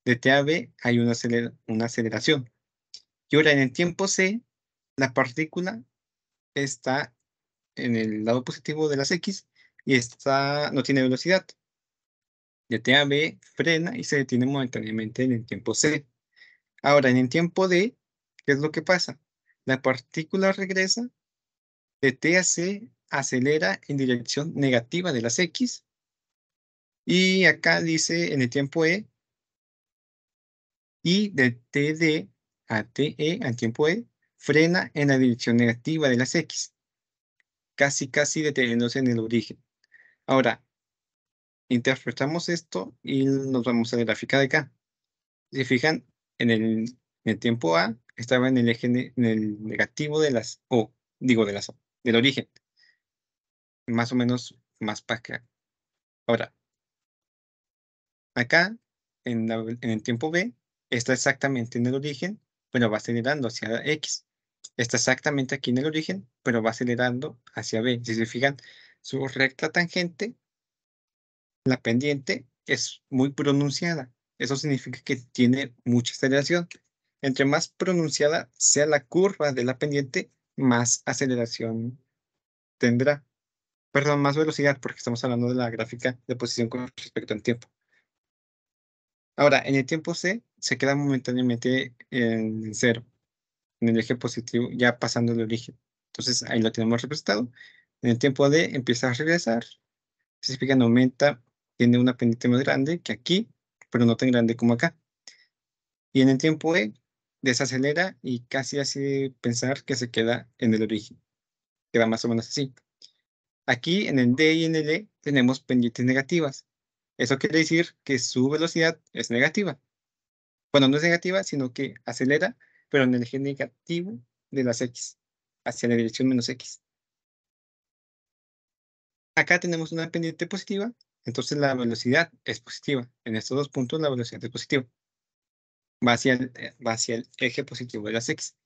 De T a B hay una aceleración. Y ahora en el tiempo C, la partícula está en el lado positivo de las X y no tiene velocidad. De T a B frena y se detiene momentáneamente en el tiempo C. Ahora en el tiempo D, ¿qué es lo que pasa? La partícula regresa, de T a C acelera en dirección negativa de las X. Y acá dice en el tiempo E, y de TD a TE, al tiempo E, frena en la dirección negativa de las X, casi deteniéndose en el origen. Ahora, interpretamos esto y nos vamos a la gráfica de acá. Si fijan, en el tiempo A estaba en el eje, en el negativo de las O, del origen. Más o menos más para acá. Ahora, acá, en el tiempo B, está exactamente en el origen, pero va acelerando hacia X. Está exactamente aquí en el origen, pero va acelerando hacia B. Si se fijan, su recta tangente, la pendiente, es muy pronunciada. Eso significa que tiene mucha aceleración. Entre más pronunciada sea la curva de la pendiente, más aceleración tendrá. Perdón, más velocidad, porque estamos hablando de la gráfica de posición con respecto al tiempo. Ahora, en el tiempo C, se queda momentáneamente en cero, en el eje positivo, ya pasando el origen. Entonces ahí lo tenemos representado. En el tiempo D empieza a regresar. Se fijan, aumenta, tiene una pendiente más grande que aquí, pero no tan grande como acá. Y en el tiempo E desacelera y casi hace pensar que se queda en el origen. Queda más o menos así. Aquí en el D y en el E tenemos pendientes negativas. Eso quiere decir que su velocidad es negativa. Bueno, no es negativa, sino que acelera, pero en el eje negativo de las X, hacia la dirección menos X. Acá tenemos una pendiente positiva, entonces la velocidad es positiva. En estos dos puntos la velocidad es positiva. Va hacia el eje positivo de las X.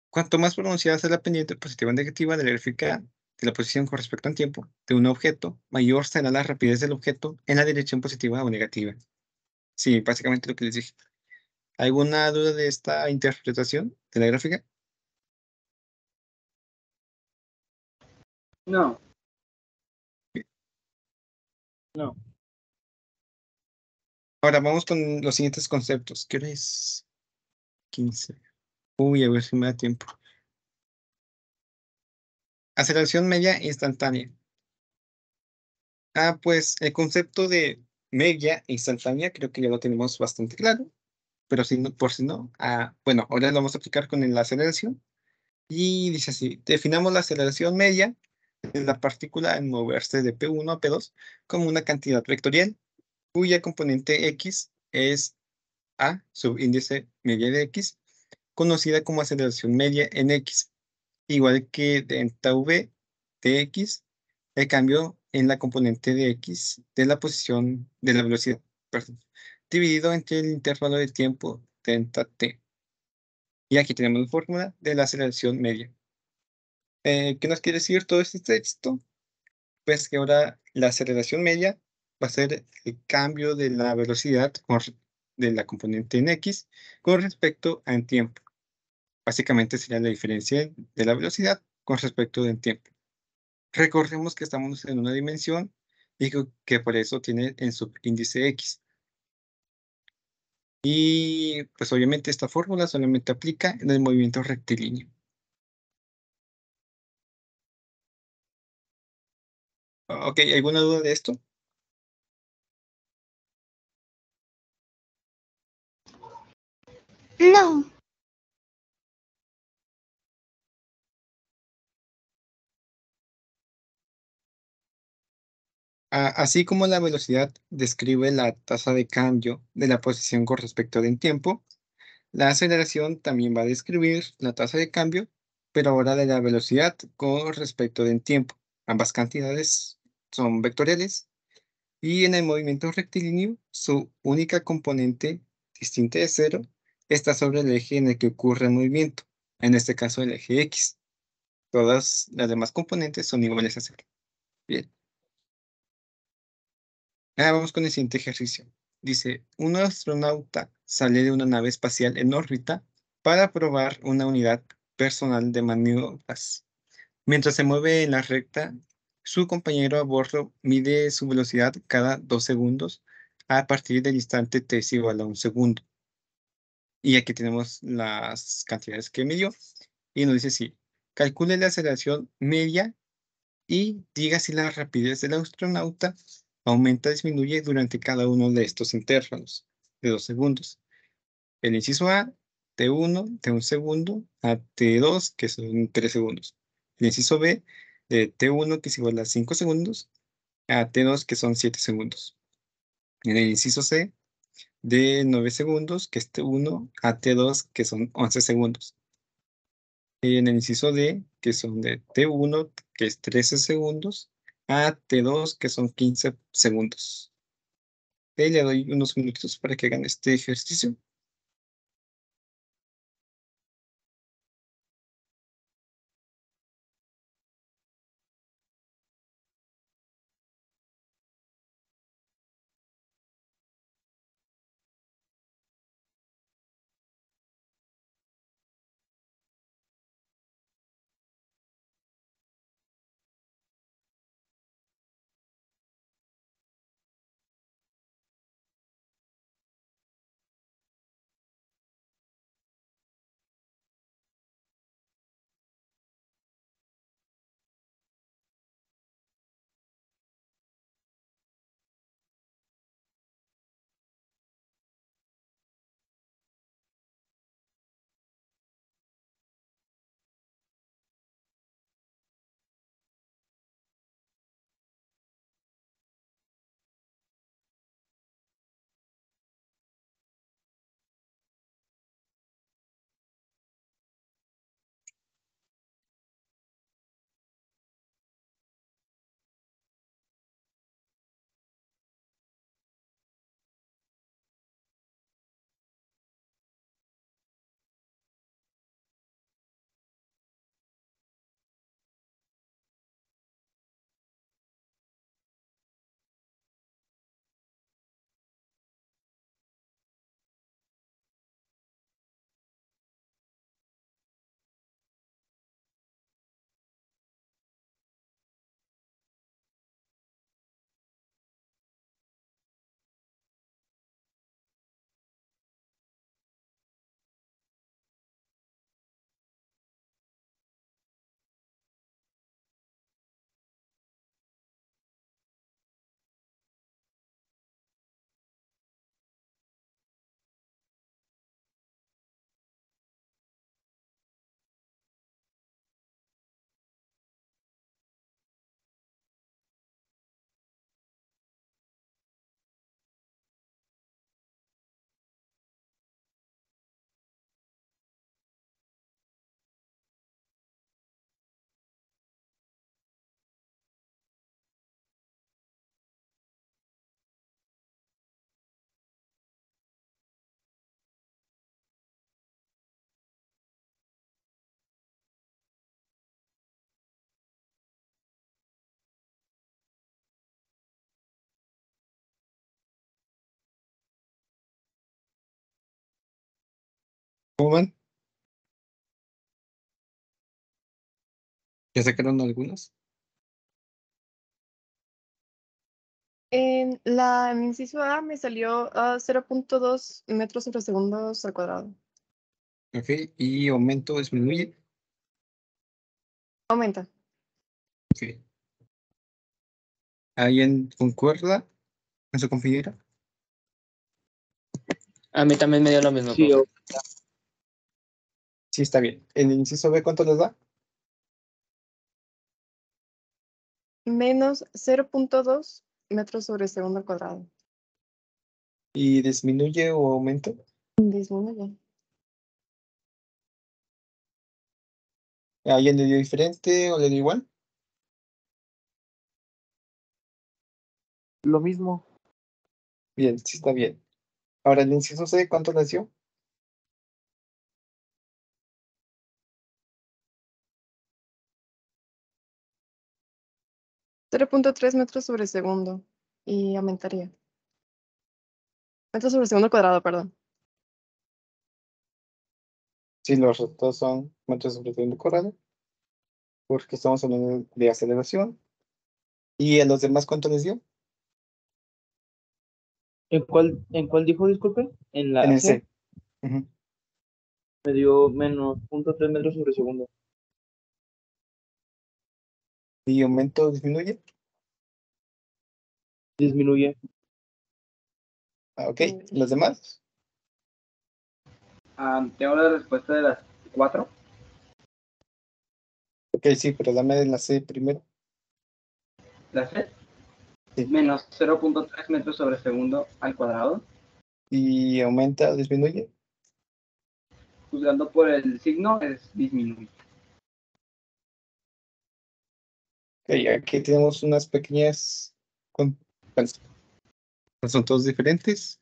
Cuanto más pronunciada sea la pendiente positiva o negativa de la gráfica de la posición con respecto al tiempo de un objeto, mayor será la rapidez del objeto en la dirección positiva o negativa. Sí, básicamente lo que les dije. ¿Alguna duda de esta interpretación de la gráfica? No. No. Ahora vamos con los siguientes conceptos. ¿Qué hora es? 15. Uy, a ver si me da tiempo. Aceleración media instantánea. Pues el concepto de media instantánea creo que ya lo tenemos bastante claro, pero si no, por si no, bueno, ahora lo vamos a aplicar con la aceleración. Y dice así, definamos la aceleración media de la partícula en moverse de P1 a P2 como una cantidad vectorial cuya componente X es A, subíndice media de X, conocida como aceleración media en X, igual que en tau v de X, el cambio en la componente de X de la posición de la velocidad, perdón, dividido entre el intervalo de tiempo delta t. Y aquí tenemos la fórmula de la aceleración media. ¿Qué nos quiere decir todo este texto? Pues que ahora la aceleración media va a ser el cambio de la velocidad de la componente en X con respecto al tiempo. Básicamente sería la diferencia de la velocidad con respecto del tiempo. Recordemos que estamos en una dimensión y que por eso tiene el subíndice X. Y pues obviamente esta fórmula solamente aplica en el movimiento rectilíneo. Ok, ¿alguna duda de esto? No. Así como la velocidad describe la tasa de cambio de la posición con respecto del tiempo, la aceleración también va a describir la tasa de cambio, pero ahora de la velocidad con respecto del tiempo. Ambas cantidades son vectoriales y en el movimiento rectilíneo su única componente distinta de cero está sobre el eje en el que ocurre el movimiento, en este caso el eje X. Todas las demás componentes son iguales a cero. Bien. Vamos con el siguiente ejercicio. Dice, un astronauta sale de una nave espacial en órbita para probar una unidad personal de maniobras. Mientras se mueve en la recta, su compañero a bordo mide su velocidad cada 2 segundos a partir del instante t es igual a 1 segundo. Y aquí tenemos las cantidades que midió. Y nos dice sí, calcule la aceleración media y diga si la rapidez del astronauta aumenta o disminuye durante cada uno de estos intervalos de 2 segundos. El inciso A, T1 de 1 segundo a T2, que son 3 segundos. El inciso B, de T1, que es igual a 5 segundos, a T2, que son 7 segundos. En el inciso C, de 9 segundos, que es T1, a T2, que son 11 segundos. Y en el inciso D, que son de T1, que es 13 segundos, a T2, que son 15 segundos. Le doy unos minutos para que hagan este ejercicio. ¿Ya sacaron algunos? En el inciso A me salió a 0.2 metros sobre segundos al cuadrado. Ok, y aumento, disminuye. Aumenta. Ok. ¿Alguien concuerda con su compañera? A mí también me dio lo mismo, Sí, profe. Sí, está bien. ¿El inciso B cuánto les da? Menos 0.2 metros sobre segundo al cuadrado. ¿Y disminuye o aumenta? Disminuye. ¿Alguien le dio diferente o le dio igual? lo mismo. Bien, sí está bien. Ahora, el inciso C, ¿cuánto les dio? .3 metros sobre segundo. Y aumentaría. Metros sobre segundo al cuadrado, perdón. Sí, los resultados son metros sobre segundo cuadrado, porque estamos hablando de aceleración. ¿Y a los demás cuánto les dio? ¿En cuál dijo, disculpe? En En la el C C. Ujú. me dio menos 0.3 metros sobre segundo. ¿Y aumento disminuye? Disminuye. Ok, ¿los demás? Tengo la respuesta de las 4. Ok, sí, pero dame la C primero. La C. Sí. Menos 0.3 metros sobre segundo al cuadrado. ¿Y aumenta o disminuye? Juzgando por el signo, es disminuye. Ok, aquí tenemos unas pequeñas... bueno, son todos diferentes.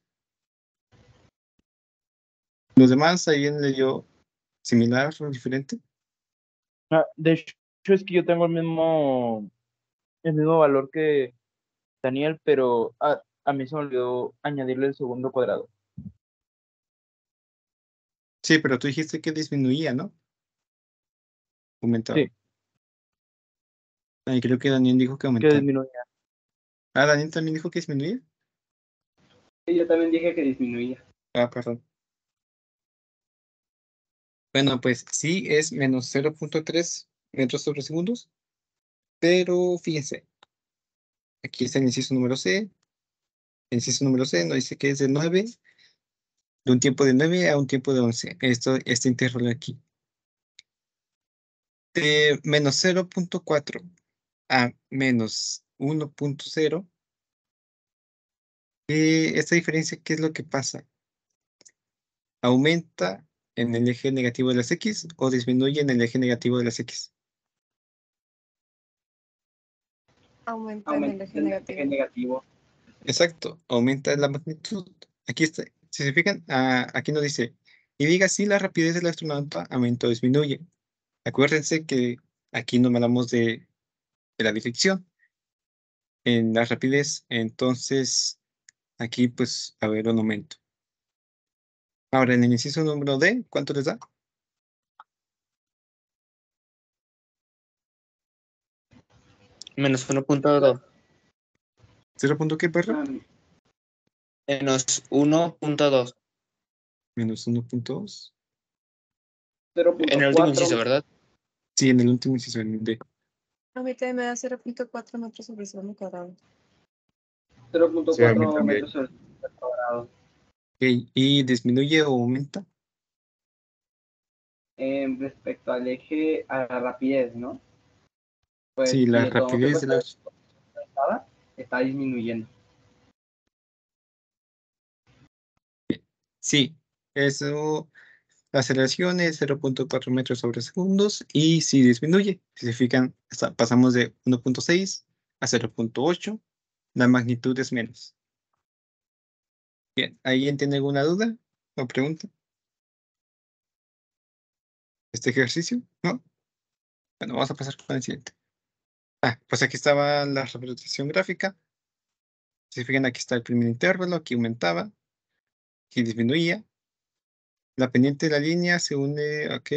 ¿Los demás alguien le dio similar o diferente? De hecho, es que yo tengo el mismo valor que Daniel, pero a mí se me olvidó añadirle el segundo cuadrado. Sí, pero tú dijiste que disminuía, ¿no? Aumentaba. Sí, Ay, creo que Daniel dijo que que aumentaba. disminuye. Ah, Daniel también dijo que disminuía. Sí, yo también dije que disminuía. Ah, perdón. Bueno, pues sí es menos 0.3 metros sobre segundos, pero fíjense, aquí está el inciso número C. El inciso número C nos dice que es de 9, de un tiempo de 9 a un tiempo de 11. Este intervalo aquí. De menos 0.4 a menos 1.0. Esta diferencia, ¿qué es lo que pasa? ¿Aumenta en el eje negativo de las X o disminuye en el eje negativo de las X? Aumenta en el eje negativo. negativo. Exacto, aumenta la magnitud. Aquí está, si se fijan, aquí nos dice, y diga si la rapidez del astronauta aumenta o disminuye. Acuérdense que aquí no hablamos de la dirección, en la rapidez, entonces aquí pues a ver un aumento. Ahora en el inciso número D, ¿cuánto les da? Menos 1.2. ¿0. qué, perro? Menos 1.2. Menos 1.2. En el último inciso, ¿verdad? Sí, en el último inciso, en el D. A mí también me da 0.4 metros sobre segundo cuadrado. 0.4 metros sobre el cuadrado. Ok, ¿y disminuye o aumenta? Respecto al eje, a la rapidez, ¿no? Pues Sí, si la le tomamos en rapidez de cuenta la... está disminuyendo. Sí, eso, la aceleración es 0.4 metros sobre segundos y si disminuye, si se fijan, pasamos de 1.6 a 0.8, la magnitud es menos. Bien, ¿alguien tiene alguna duda o pregunta? ¿Este ejercicio? ¿No? Bueno, vamos a pasar con el siguiente. Pues aquí estaba la representación gráfica. Si se fijan, aquí está el primer intervalo, aquí aumentaba, aquí disminuía. La pendiente de la línea se une, ok.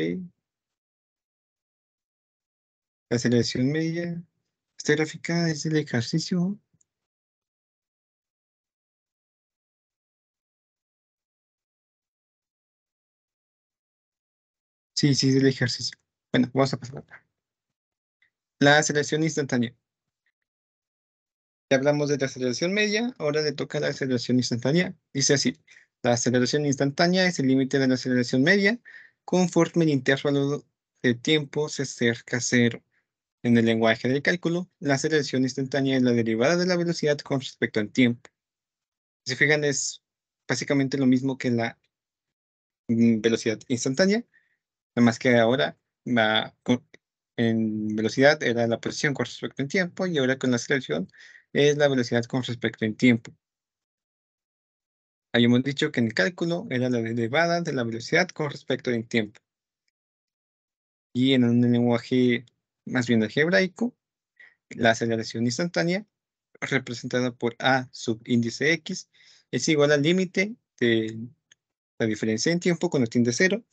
La aceleración media. Esta gráfica es del ejercicio. Sí, sí, es del ejercicio. Bueno, vamos a pasar. La aceleración instantánea. Ya hablamos de la aceleración media, ahora le toca la aceleración instantánea. Dice así, la aceleración instantánea es el límite de la aceleración media conforme el intervalo de tiempo se acerca a cero. En el lenguaje del cálculo, la aceleración instantánea es la derivada de la velocidad con respecto al tiempo. Si se fijan, es básicamente lo mismo que la velocidad instantánea, nada más que ahora en velocidad era la posición con respecto al tiempo y ahora con la aceleración es la velocidad con respecto al tiempo. Habíamos dicho que en el cálculo era la derivada de la velocidad con respecto al tiempo. Y en un lenguaje más bien algebraico, la aceleración instantánea, representada por A subíndice X, es igual al límite de la diferencia en tiempo cuando tiende a cero,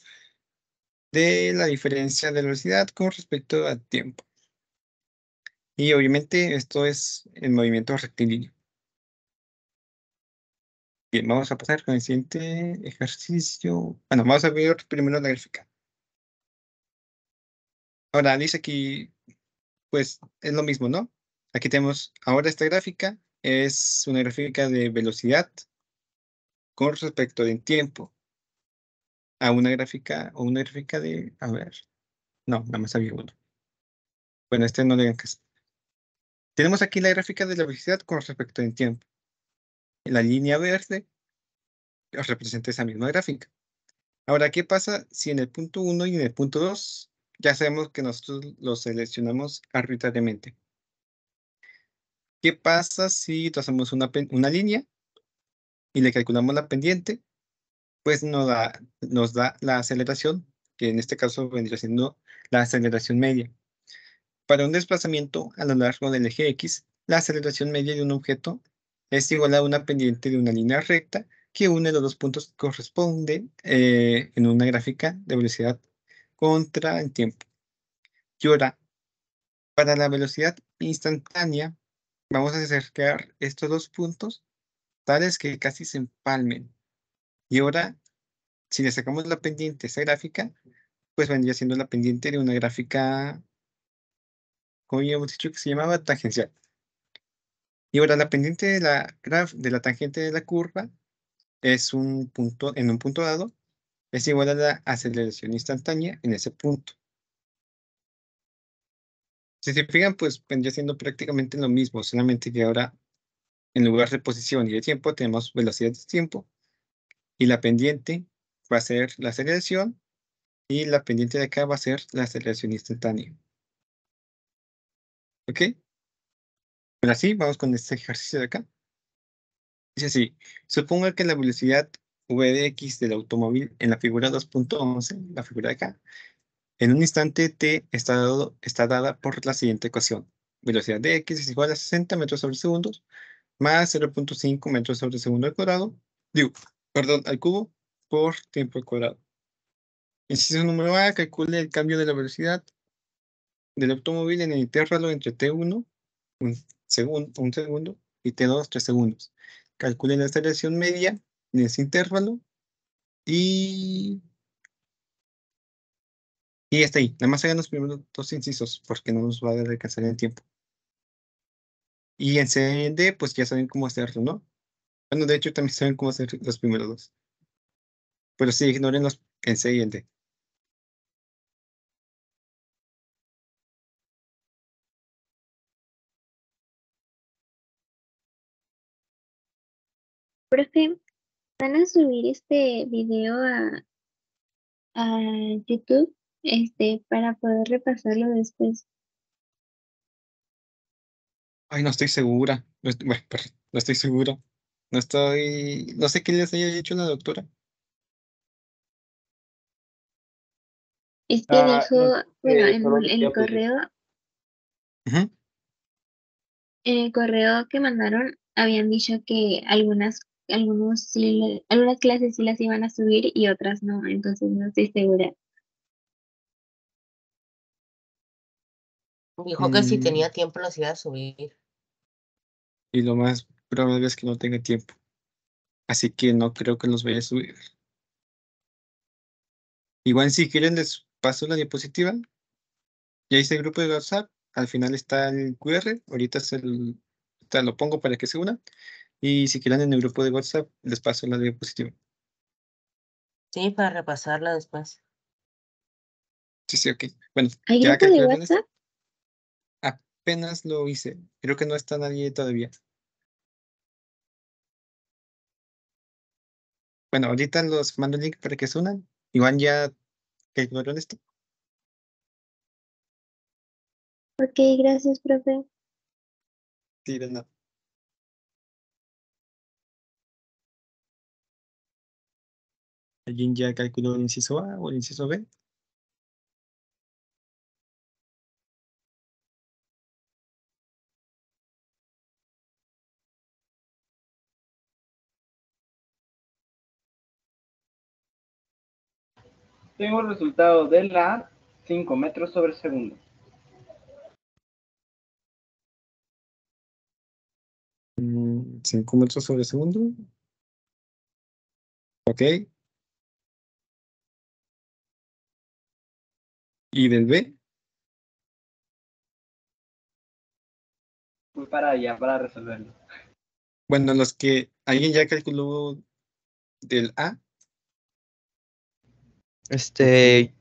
de la diferencia de velocidad con respecto al tiempo. Y obviamente esto es el movimiento rectilíneo. Bien, vamos a pasar con el siguiente ejercicio. Bueno, vamos a ver primero la gráfica. Ahora dice aquí, pues es lo mismo, ¿no? Aquí tenemos ahora esta gráfica, es una gráfica de velocidad con respecto del tiempo. A una gráfica o una gráfica de, a ver, no, nada más había uno. Bueno, este no le hagan caso. Tenemos aquí la gráfica de la velocidad con respecto al tiempo. La línea verde representa esa misma gráfica. Ahora, ¿qué pasa si en el punto 1 y en el punto 2 ya sabemos que nosotros los seleccionamos arbitrariamente? ¿Qué pasa si trazamos una línea y le calculamos la pendiente? Pues nos da la aceleración, que en este caso vendría siendo la aceleración media. Para un desplazamiento a lo largo del eje X, la aceleración media de un objeto es igual a una pendiente de una línea recta que une los dos puntos que corresponden en una gráfica de velocidad contra el tiempo. Y ahora, para la velocidad instantánea, vamos a acercar estos dos puntos tales que casi se empalmen. Y ahora, si le sacamos la pendiente a esa gráfica, pues vendría siendo la pendiente de una gráfica, como ya hemos dicho, que se llamaba tangencial. Y ahora la pendiente de la tangente de la curva es un punto, en un punto dado, es igual a la aceleración instantánea en ese punto. Si se fijan, pues vendría siendo prácticamente lo mismo, solamente que ahora en lugar de posición y de tiempo tenemos velocidad de tiempo y la pendiente va a ser la aceleración y la pendiente de acá va a ser la aceleración instantánea. ¿Ok? Ahora sí, vamos con este ejercicio de acá. Dice así, suponga que la velocidad v de x del automóvil en la figura 2.11, la figura de acá, en un instante t está dada por la siguiente ecuación. Velocidad de x es igual a 60 metros sobre segundo más 0.5 metros sobre segundo al cuadrado, perdón, al cubo por tiempo al cuadrado. Inciso número A, calcule el cambio de la velocidad del automóvil en el intervalo entre T1, un segundo, y T2, 3 segundos. Calcule la aceleración media en ese intervalo y hasta ahí. Nada más hagan los primeros dos incisos porque no nos va a alcanzar el tiempo. Y en C y en D, pues ya saben cómo hacerlo, ¿no? Bueno, de hecho también saben cómo hacer los primeros dos. Pero sí, ignoren los en C y en D. Profe, ¿van a subir este video a YouTube para poder repasarlo después? Ay, no estoy segura. Bueno, perdón, no estoy segura. No sé qué les haya dicho la doctora. Es que dijo, bueno, solo en decía, el pues, correo, Ujú. en el correo que mandaron, habían dicho que algunas clases sí las iban a subir y otras no, entonces no estoy segura. Dijo que si tenía tiempo los iba a subir. Y lo más probable es que no tenga tiempo. Así que no creo que los vaya a subir. Igual si quieren les paso la diapositiva. Ya hice el grupo de WhatsApp. Al final está el QR. Ahorita ahorita lo pongo para que se unan. Y si quieren en el grupo de WhatsApp, les paso la diapositiva. Sí, para repasarla después. Sí, ok. Bueno, ¿Hay ya grupo de calcularon esto. WhatsApp? Apenas lo hice. Creo que no está nadie todavía. Bueno, ahorita los mando el link para que se unan. Igual ya calcularon esto. Ok, gracias, profe. Sí, de nada. ¿Alguien ya calculó el inciso A o el inciso B? Tengo el resultado de la 5 metros sobre segundo. 5 metros sobre segundo. Ok. ¿Y del B? Voy para allá para resolverlo. Bueno, los que alguien ya calculó del A. Fue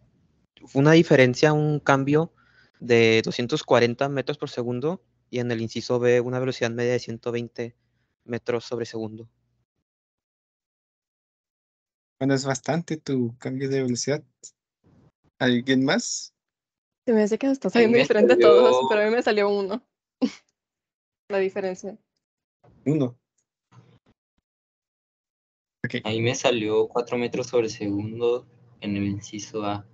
una diferencia, un cambio de 240 metros por segundo y en el inciso B una velocidad media de 120 metros sobre segundo. Bueno, es bastante tu cambio de velocidad. ¿Alguien más? Se me hace que nos está A mí saliendo me diferente a todos, salió- pero a mí me salió 1. La diferencia. 1. Ok. A mí me salió 4 metros sobre segundo en el inciso A.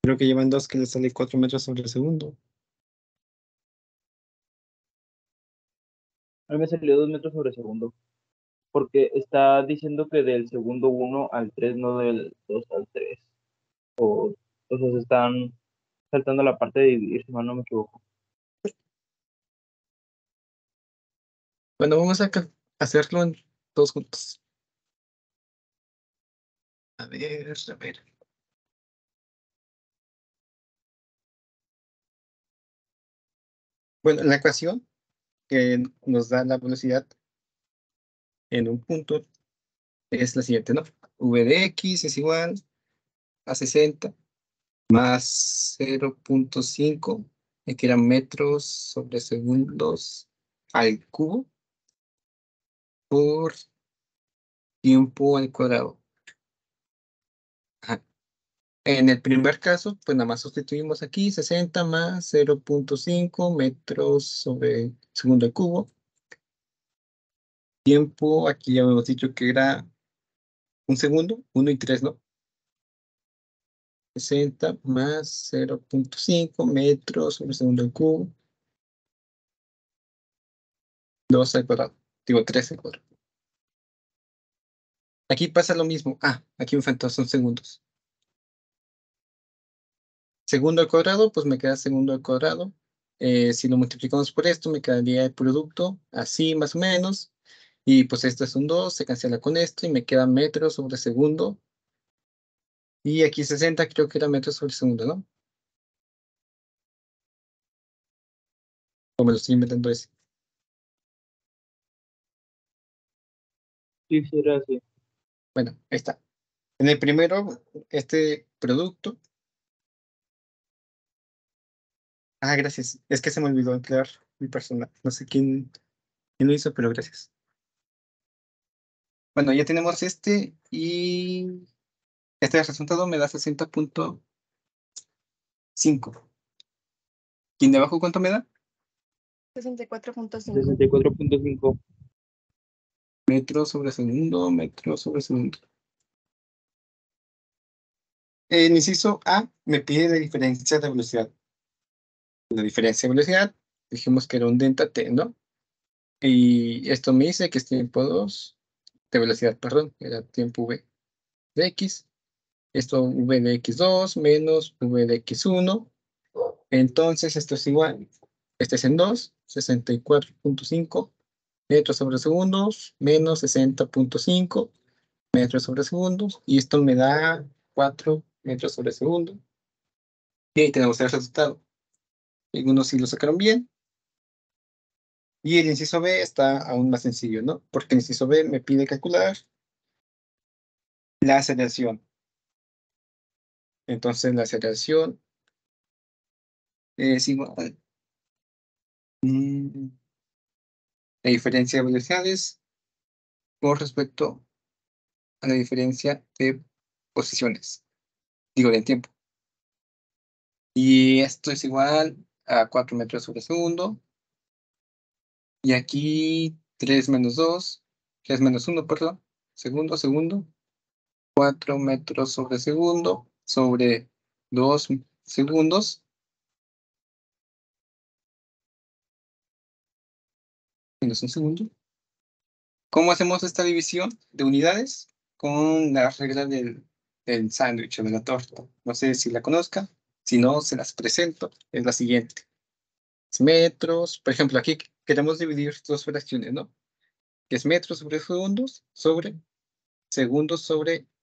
Creo que llevan dos que les sale 4 metros sobre segundo. A mí me salió 2 metros sobre segundo. Porque está diciendo que del segundo 1 al 3, no del 2 al 3. O sea, se están saltando la parte de dividir, si mal no me equivoco. Bueno, vamos a hacerlo en todos juntos. A ver, a ver. Bueno, la ecuación que nos da la velocidad en un punto es la siguiente, ¿no? V de X es igual a 60 más 0.5, que eran metros sobre segundos al cubo por tiempo al cuadrado. Ajá. En el primer caso, pues nada más sustituimos aquí 60 más 0.5 metros sobre segundo al cubo. Tiempo, aquí ya hemos dicho que era un segundo, 1 y 3, ¿no? 60 más 0.5 metros sobre segundo al cubo. 2 al cuadrado. Digo, 3 al cuadrado. Aquí pasa lo mismo. Aquí me faltó, son segundos. Segundo al cuadrado, pues me queda segundo al cuadrado. Si lo multiplicamos por esto, me quedaría el producto, así más o menos. Y pues esto es un 2, se cancela con esto y me queda metros sobre segundo. Y aquí 60 creo que era metros sobre segundo, ¿no? O me lo estoy inventando ese. Sí, será así. Bueno, ahí está. En el primero, este producto. Gracias. Es que se me olvidó emplear mi personal. No sé quién lo hizo, pero gracias. Bueno, ya tenemos este y este resultado me da 60.5. ¿Quién de abajo cuánto me da? 64.5. 64.5. Metros sobre segundo, metros sobre segundo. En inciso A me pide la diferencia de velocidad. La diferencia de velocidad, dijimos que era un delta T, ¿no? Y esto me dice que es tiempo 2 de velocidad, perdón, era tiempo V de X. Esto V de X2 menos V de X1 Entonces, esto es igual. Este es en 2, 64.5 metros sobre segundos, menos 60.5 metros sobre segundos. Y esto me da 4 metros sobre segundo. Y ahí tenemos el resultado. Algunos sí lo sacaron bien. Y el inciso B está aún más sencillo, ¿no? Porque el inciso B me pide calcular la aceleración. Entonces, la aceleración es igual. La diferencia de velocidades con respecto a la diferencia de posiciones. Digo, de tiempo. Y esto es igual a 4 metros sobre segundo. Y aquí 3 menos 2, 3 menos 1, perdón. Segundo. 4 metros sobre segundo sobre 2 segundos. Menos un segundo. ¿Cómo hacemos esta división de unidades? Con la regla del sándwich o de la torta. No sé si la conozcan. Si no, se las presento. Es la siguiente. Es metros. Por ejemplo, aquí queremos dividir dos fracciones, ¿no? Que es metros sobre segundos sobre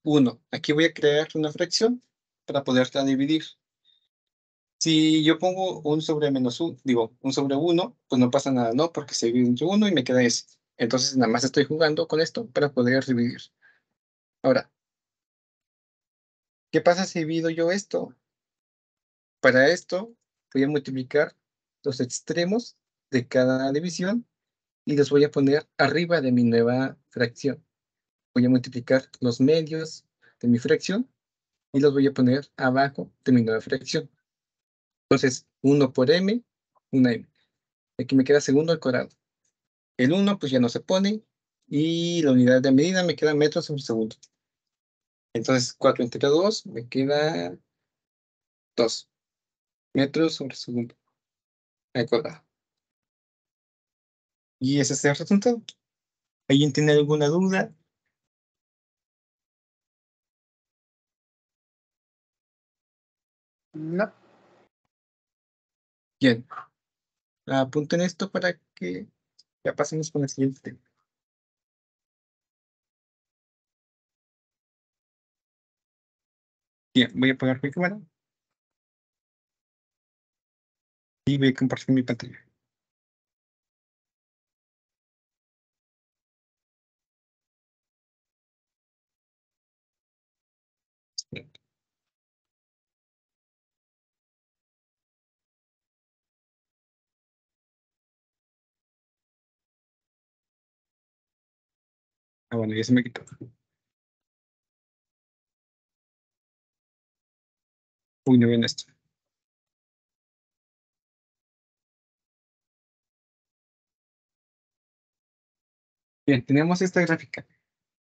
1. Aquí voy a crear una fracción para poderla dividir. Si yo pongo un sobre menos 1, digo, un sobre 1, pues no pasa nada, ¿no? Porque se divide entre 1 y me queda ese. Entonces nada más estoy jugando con esto para poder dividir. Ahora, ¿qué pasa si divido yo esto? Para esto voy a multiplicar los extremos de cada división y los voy a poner arriba de mi nueva fracción. Voy a multiplicar los medios de mi fracción y los voy a poner abajo de mi nueva fracción. Entonces, 1 por m, una m. Aquí me queda segundo al cuadrado. El 1 pues ya no se pone y la unidad de medida me queda metros sobre segundo. Entonces, 4 entre 2 me queda 2 metros sobre segundo al cuadrado. Y ese es el resultado. ¿Alguien tiene alguna duda? No. Bien. Apunten esto para que ya pasemos con el siguiente tema. Bien, voy a apagar mi cámara. Y voy a compartir mi pantalla. Bueno, ya se me quitó. Uy, no ven esto. Bien, tenemos esta gráfica.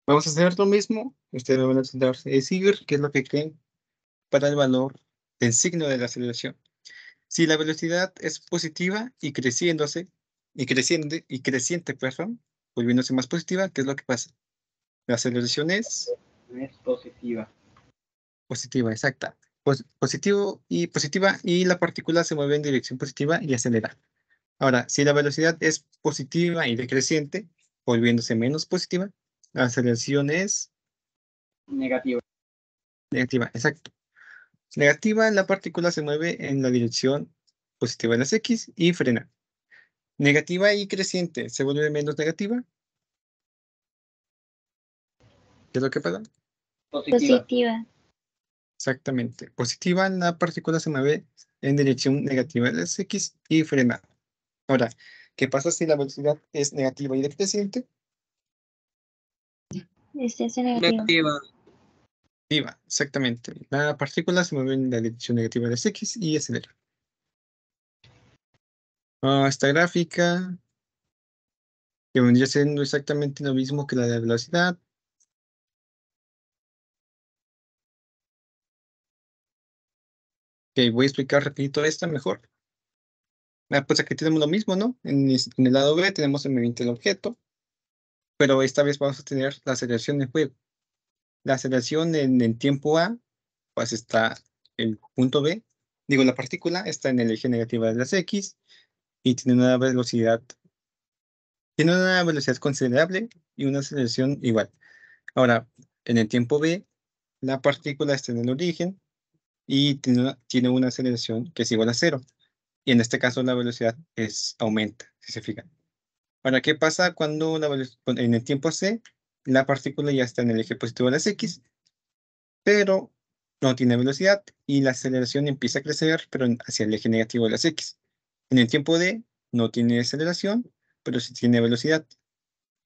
Vamos a hacer lo mismo. Ustedes me van a intentar decir qué es lo que creen para el valor del signo de la aceleración. Si la velocidad es positiva y creciéndose, y creciente, perdón, volviéndose más positiva, ¿qué es lo que pasa? La aceleración es positiva. Positiva, exacta. Positivo y positiva, y la partícula se mueve en dirección positiva y acelera. Ahora, si la velocidad es positiva y decreciente, volviéndose menos positiva, la aceleración es Negativa. negativa, exacto. Negativa, la partícula se mueve en la dirección positiva de las X y frena. Negativa y creciente, ¿se vuelve menos negativa? ¿Qué es lo que pasa? Positiva. Exactamente. Positiva, la partícula se mueve en dirección negativa de las X y frena. Ahora, ¿qué pasa si la velocidad es negativa y decreciente? Este es negativo. Negativa, exactamente. La partícula se mueve en la dirección negativa de las X y acelera. Esta gráfica, que vendría siendo exactamente lo mismo que la de la velocidad. Ok, voy a explicar rapidito esta mejor. Pues aquí tenemos lo mismo, ¿no? En el lado B tenemos el movimiento del objeto, pero esta vez vamos a tener la aceleración en juego. La aceleración en tiempo A, pues está el punto B, Digo, la partícula está en el eje negativo de las X y tiene una velocidad considerable y una aceleración igual. Ahora, en el tiempo B, la partícula está en el origen y tiene una aceleración que es igual a 0. Y en este caso la velocidad aumenta, si se fijan. Ahora, ¿qué pasa cuando en el tiempo C, la partícula ya está en el eje positivo de las X, pero no tiene velocidad y la aceleración empieza a crecer, pero hacia el eje negativo de las X. En el tiempo D no tiene aceleración, pero sí tiene velocidad.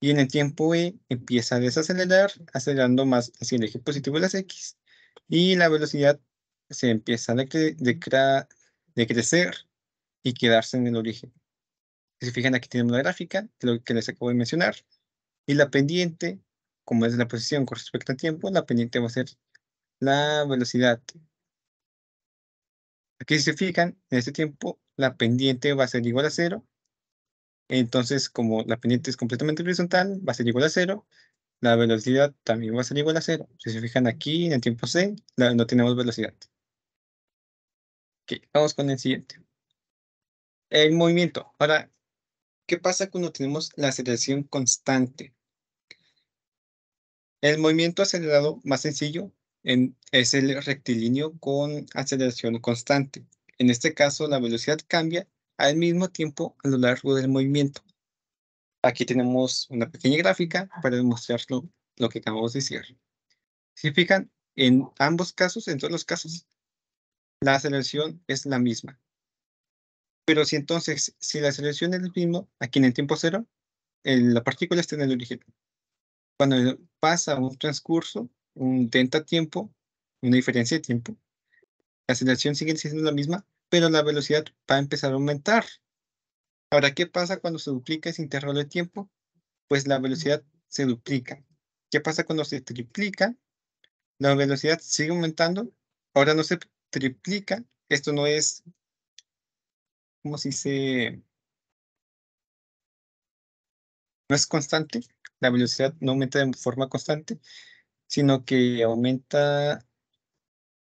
Y en el tiempo E empieza a desacelerar, acelerando más hacia el eje positivo de las X. Y la velocidad se empieza a decrecer y quedarse en el origen. Si se fijan, aquí tenemos la gráfica, lo que les acabo de mencionar. Y la pendiente, como es la posición con respecto al tiempo, la pendiente va a ser la velocidad. Aquí si se fijan, en este tiempo, la pendiente va a ser igual a 0. Entonces, como la pendiente es completamente horizontal, va a ser igual a 0. La velocidad también va a ser igual a 0. Si se fijan aquí, en el tiempo C, no tenemos velocidad. Ok, vamos con el siguiente. El movimiento. Ahora, ¿qué pasa cuando tenemos la aceleración constante? El movimiento acelerado más sencillo es el rectilíneo con aceleración constante. En este caso, la velocidad cambia al mismo tiempo a lo largo del movimiento. Aquí tenemos una pequeña gráfica para demostrar lo que acabamos de decir. Si fijan, en ambos casos, en todos los casos, la aceleración es la misma. Pero si entonces, si la aceleración es el mismo, aquí en el tiempo cero, la partícula está en el origen. Cuando pasa un transcurso, un delta tiempo, una diferencia de tiempo, la aceleración sigue siendo la misma, pero la velocidad va a empezar a aumentar. Ahora, ¿qué pasa cuando se duplica ese intervalo de tiempo? Pues la velocidad se duplica. ¿Qué pasa cuando se triplica? La velocidad sigue aumentando. Ahora no se triplica. Esto no es, como si se... No es constante. La velocidad no aumenta de forma constante, sino que aumenta...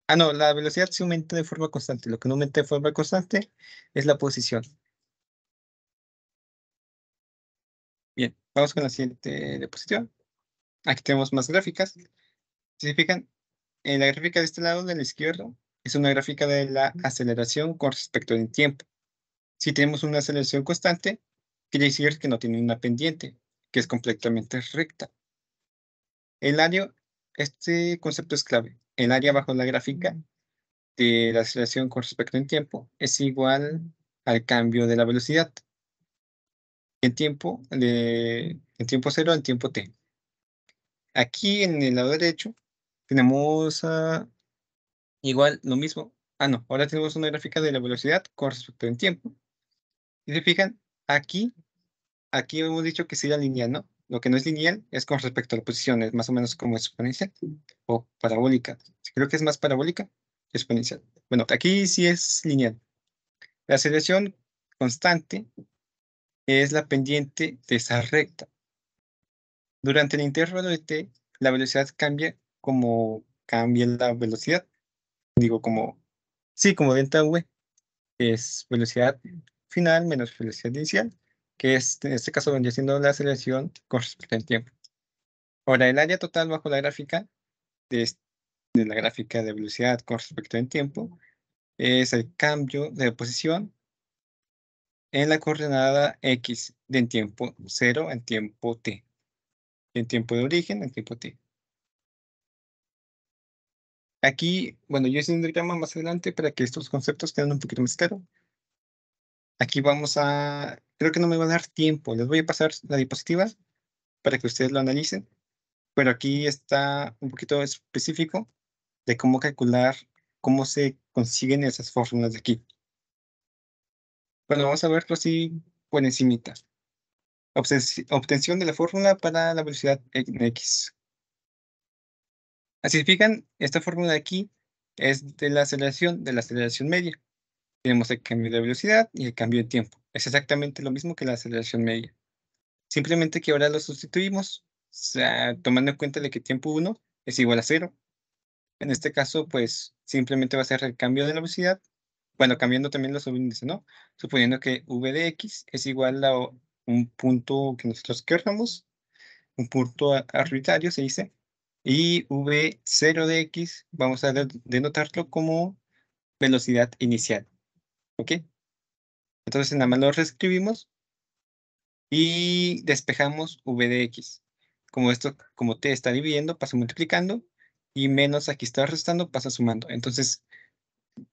Ah, no, la velocidad sí aumenta de forma constante. Lo que no aumenta de forma constante es la posición. Bien, vamos con la siguiente diapositiva. Aquí tenemos más gráficas. Si se fijan, en la gráfica de este lado, de la izquierda, es una gráfica de la aceleración con respecto al tiempo. Si tenemos una aceleración constante, quiere decir que no tiene una pendiente, que es completamente recta. El área, este concepto es clave. El área bajo la gráfica de la aceleración con respecto al tiempo es igual al cambio de la velocidad en tiempo cero al tiempo t. Aquí en el lado derecho tenemos igual lo mismo. Ah, no, ahora tenemos una gráfica de la velocidad con respecto al tiempo. Y se fijan, aquí hemos dicho que sería lineal, ¿no? Lo que no es lineal es con respecto a la posición, es más o menos como exponencial o parabólica. Creo que es más parabólica que exponencial. Bueno, aquí sí es lineal. La aceleración constante es la pendiente de esa recta. Durante el intervalo de t, la velocidad cambia como cambia la velocidad. Digo, como delta v, es velocidad final menos velocidad inicial, que es, en este caso vendría siendo la aceleración con respecto al tiempo. Ahora, el área total bajo la gráfica de la gráfica de velocidad con respecto al tiempo es el cambio de posición en la coordenada x de tiempo 0 en tiempo t. En tiempo de origen en tiempo t. Aquí, bueno, yo hice un diagrama más adelante para que estos conceptos queden un poquito más claros. Aquí creo que no me va a dar tiempo. Les voy a pasar la diapositiva para que ustedes lo analicen. Pero aquí está un poquito específico de cómo calcular, cómo se consiguen esas fórmulas de aquí. Bueno, vamos a verlo así por encimita. Obtención de la fórmula para la velocidad en x. Así se fijan, esta fórmula de aquí es de la aceleración media. Tenemos el cambio de velocidad y el cambio de tiempo. Es exactamente lo mismo que la aceleración media. Simplemente que ahora lo sustituimos, o sea, tomando en cuenta de que tiempo 1 es igual a 0. En este caso, pues, simplemente va a ser el cambio de la velocidad bueno, cambiando también los subíndices, ¿no? Suponiendo que v de x es igual a un punto que nosotros queramos, un punto arbitrario se dice, y v0 de x vamos a denotarlo como velocidad inicial, ¿ok? Entonces nada más lo reescribimos y despejamos v de x. Como esto, como t está dividiendo, pasa multiplicando, y menos aquí está restando, pasa sumando. Entonces,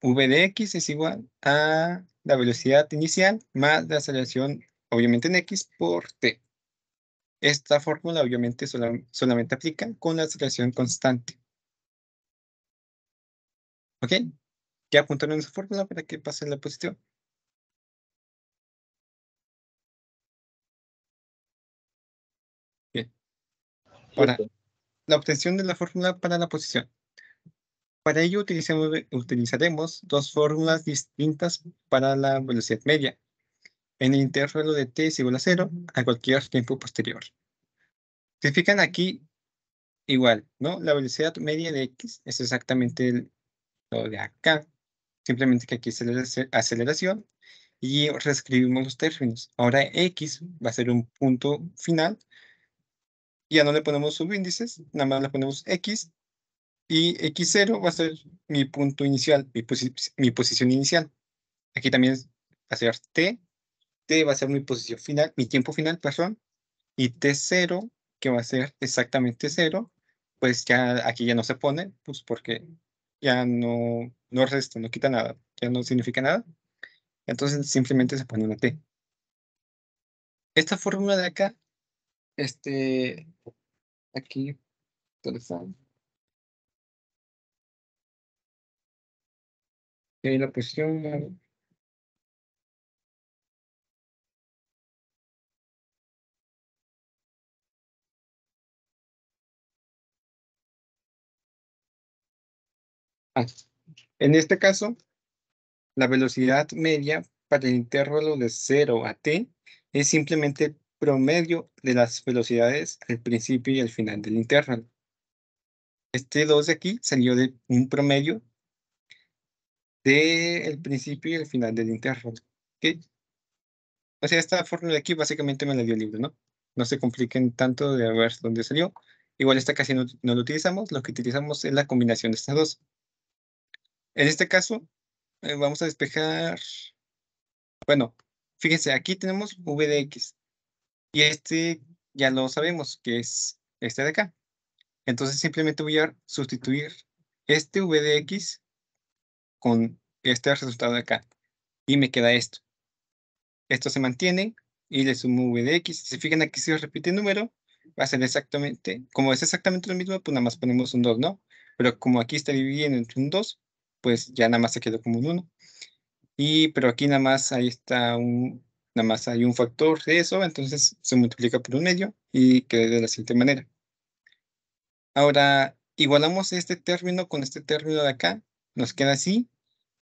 v de x es igual a la velocidad inicial más la aceleración, obviamente en x, por t. Esta fórmula obviamente solamente aplica con la aceleración constante. ¿Ok? Ya apuntaron esa fórmula para que pase la posición. Bien. Ahora, la obtención de la fórmula para la posición. Para ello utilizaremos dos fórmulas distintas para la velocidad media en el intervalo de t es igual a 0 a cualquier tiempo posterior. Si fijan aquí, igual, ¿no? La velocidad media de x es exactamente lo de acá. Simplemente que aquí es aceleración y reescribimos los términos. Ahora x va a ser un punto final. Ya no le ponemos subíndices, nada más le ponemos x. Y x0 va a ser mi punto inicial, mi posición inicial. Aquí también va a ser t. T va a ser mi posición final, mi tiempo final, perdón. Y t0, que va a ser exactamente 0, pues ya aquí ya no se pone, pues porque ya no resta, no quita nada, ya no significa nada. Entonces simplemente se pone una t. Esta fórmula de acá, aquí, ¿dónde está? Ahí la posición. En este caso, la velocidad media para el intervalo de 0 a t es simplemente promedio de las velocidades al principio y al final del intervalo. Este 2 de aquí salió de un promedio del principio y el final del intervalo. ¿Ok? O sea, esta fórmula de aquí básicamente me la dio el libro, ¿no? No se compliquen tanto de ver dónde salió. Igual esta casi no lo utilizamos, lo que utilizamos es la combinación de estas dos. En este caso, vamos a despejar. Bueno, fíjense, aquí tenemos v de x. Y ya lo sabemos, que es este de acá. Entonces simplemente voy a sustituir este v de x con este resultado de acá. Y me queda esto. Esto se mantiene y le sumo v de x. Si se fijan aquí se repite el número, va a ser exactamente, como es exactamente lo mismo, pues nada más ponemos un 2, ¿no? Pero como aquí está dividido entre un 2, pues ya nada más se quedó como un 1. Pero aquí nada más ahí está nada más hay un factor de eso, entonces se multiplica por un medio y queda de la siguiente manera. Ahora, igualamos este término con este término de acá, nos queda así,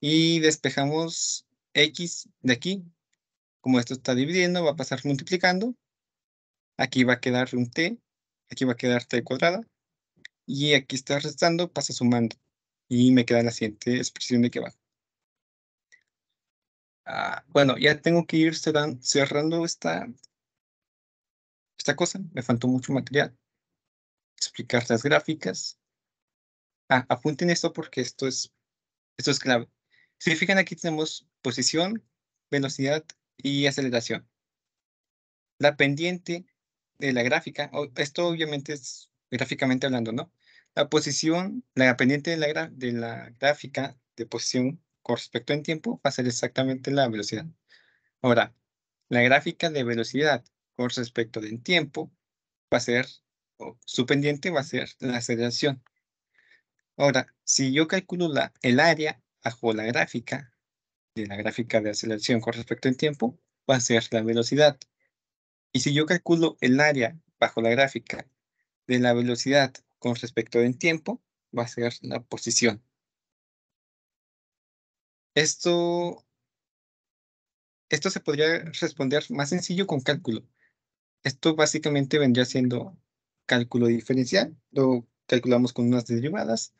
y despejamos x de aquí. Como esto está dividiendo, va a pasar multiplicando. Aquí va a quedar un t, aquí va a quedar t cuadrada, y aquí está restando, pasa sumando. Y me queda la siguiente expresión de que va. Bueno, ya tengo que ir cerrando esta cosa. Me faltó mucho material. Explicar las gráficas. Apunten esto porque esto es clave. Si se fijan, aquí tenemos posición, velocidad y aceleración. La pendiente de la gráfica, esto obviamente es gráficamente hablando, ¿no? La posición, la pendiente de la gráfica de posición con respecto en tiempo va a ser exactamente la velocidad. Ahora, la gráfica de velocidad con respecto en tiempo va a ser, su pendiente va a ser la aceleración. Ahora, si yo calculo el área bajo la gráfica de aceleración con respecto en tiempo, va a ser la velocidad. Y si yo calculo el área bajo la gráfica de la velocidad con respecto en tiempo, va a ser la posición. Esto se podría responder más sencillo con cálculo. Esto básicamente vendría siendo cálculo diferencial. Lo calculamos con unas derivadas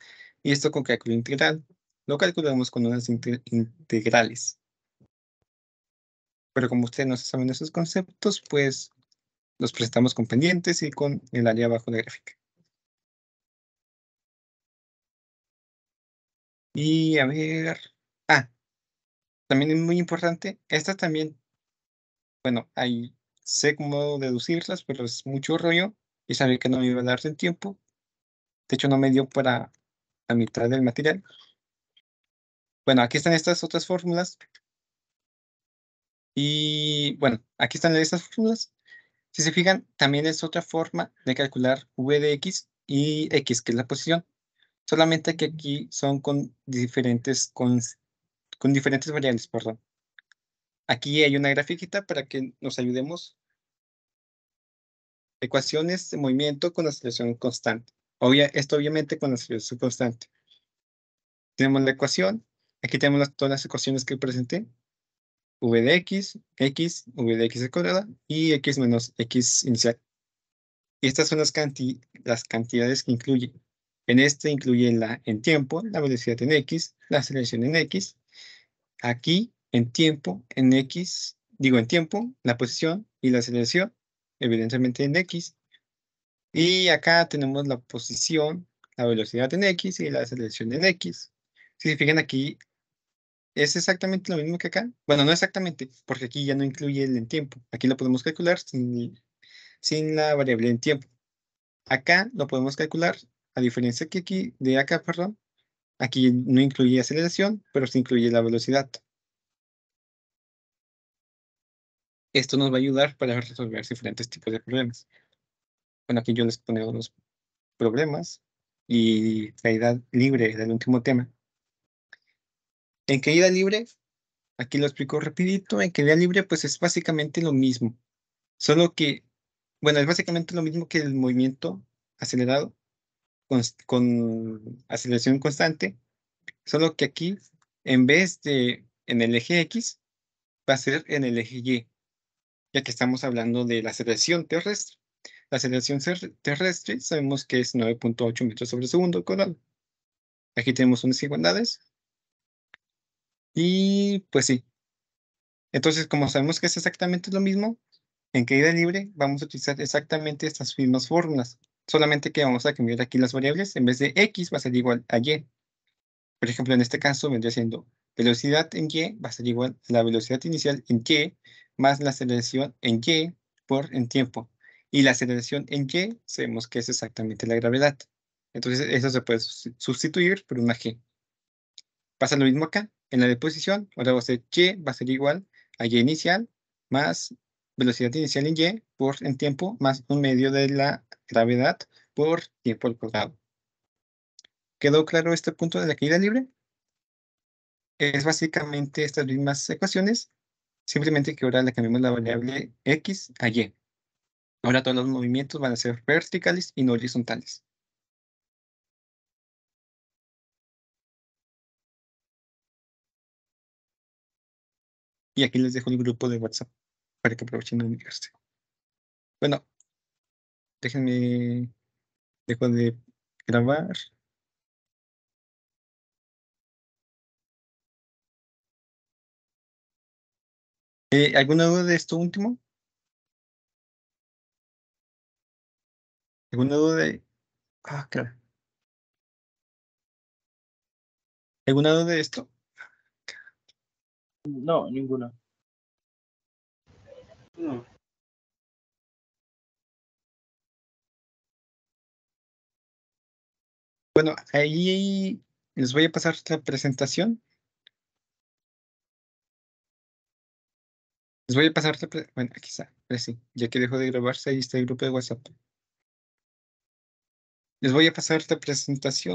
y esto con cálculo integral. lo calculamos con unas integrales. Pero como ustedes no saben esos conceptos, pues los presentamos con pendientes y con el área abajo de la gráfica. Y a ver, también es muy importante, estas también, bueno, sé cómo deducirlas, pero es mucho rollo y sabía que no me iba a dar el tiempo. De hecho, no me dio para la mitad del material. Bueno, aquí están estas otras fórmulas. Y bueno, aquí están estas fórmulas. Si se fijan, también es otra forma de calcular v de x y x, que es la posición. Solamente que aquí son con diferentes variables, perdón. Aquí hay una grafiquita para que nos ayudemos. Ecuaciones de movimiento con aceleración constante. Esto obviamente con aceleración constante. Tenemos la ecuación. Aquí tenemos todas las ecuaciones que presenté. V de x, v de x al cuadrado y x menos x inicial. Y estas son las cantidades que incluye. En este incluye en tiempo, la velocidad en x, la aceleración en x. Aquí, en tiempo, en tiempo, la posición y la aceleración, evidentemente en x. Y acá tenemos la posición, la velocidad en x y la aceleración en x. Si se fijan aquí, es exactamente lo mismo que acá. Bueno, no exactamente, porque aquí ya no incluye el en tiempo. Aquí lo podemos calcular sin la variable en tiempo. Acá lo podemos calcular, a diferencia que aquí, de acá, perdón, aquí no incluye aceleración, pero sí incluye la velocidad. Esto nos va a ayudar para resolver diferentes tipos de problemas. Bueno, aquí yo les pongo unos problemas y caída libre del último tema. En caída libre, aquí lo explico rapidito, en caída libre pues es básicamente lo mismo, solo que, bueno, es básicamente lo mismo que el movimiento acelerado con aceleración constante, solo que aquí, en vez de en el eje X, va a ser en el eje Y, ya que estamos hablando de la aceleración terrestre. La aceleración terrestre sabemos que es 9.8 metros sobre segundo cuadrado. Aquí tenemos unas igualdades. Y pues sí. Entonces, como sabemos que es exactamente lo mismo, en caída libre vamos a utilizar exactamente estas mismas fórmulas. Solamente que vamos a cambiar aquí las variables. En vez de x va a ser igual a y. Por ejemplo, en este caso vendría siendo velocidad en y va a ser igual a la velocidad inicial en y más la aceleración en y por en tiempo. Y la aceleración en y sabemos que es exactamente la gravedad. Entonces eso se puede sustituir por una g. Pasa lo mismo acá. En la deposición, ahora va a ser y va a ser igual a y inicial más velocidad inicial en y por en tiempo más un medio de la gravedad por tiempo al cuadrado. ¿Quedó claro este punto de la caída libre? Es básicamente estas mismas ecuaciones, simplemente que ahora le cambiamos la variable x a y. Ahora todos los movimientos van a ser verticales y no horizontales. Y aquí les dejo el grupo de WhatsApp para que aprovechen de unirse. Bueno, déjenme, dejo de grabar. ¿Alguna duda de esto último? ¿Alguna duda de...? Claro. ¿Alguna duda de esto? No, ninguna. No. Bueno, ahí les voy a pasar la presentación. Les voy a pasar bueno, aquí está, sí, ya que dejó de grabarse, ahí está el grupo de WhatsApp. Les voy a pasar la presentación.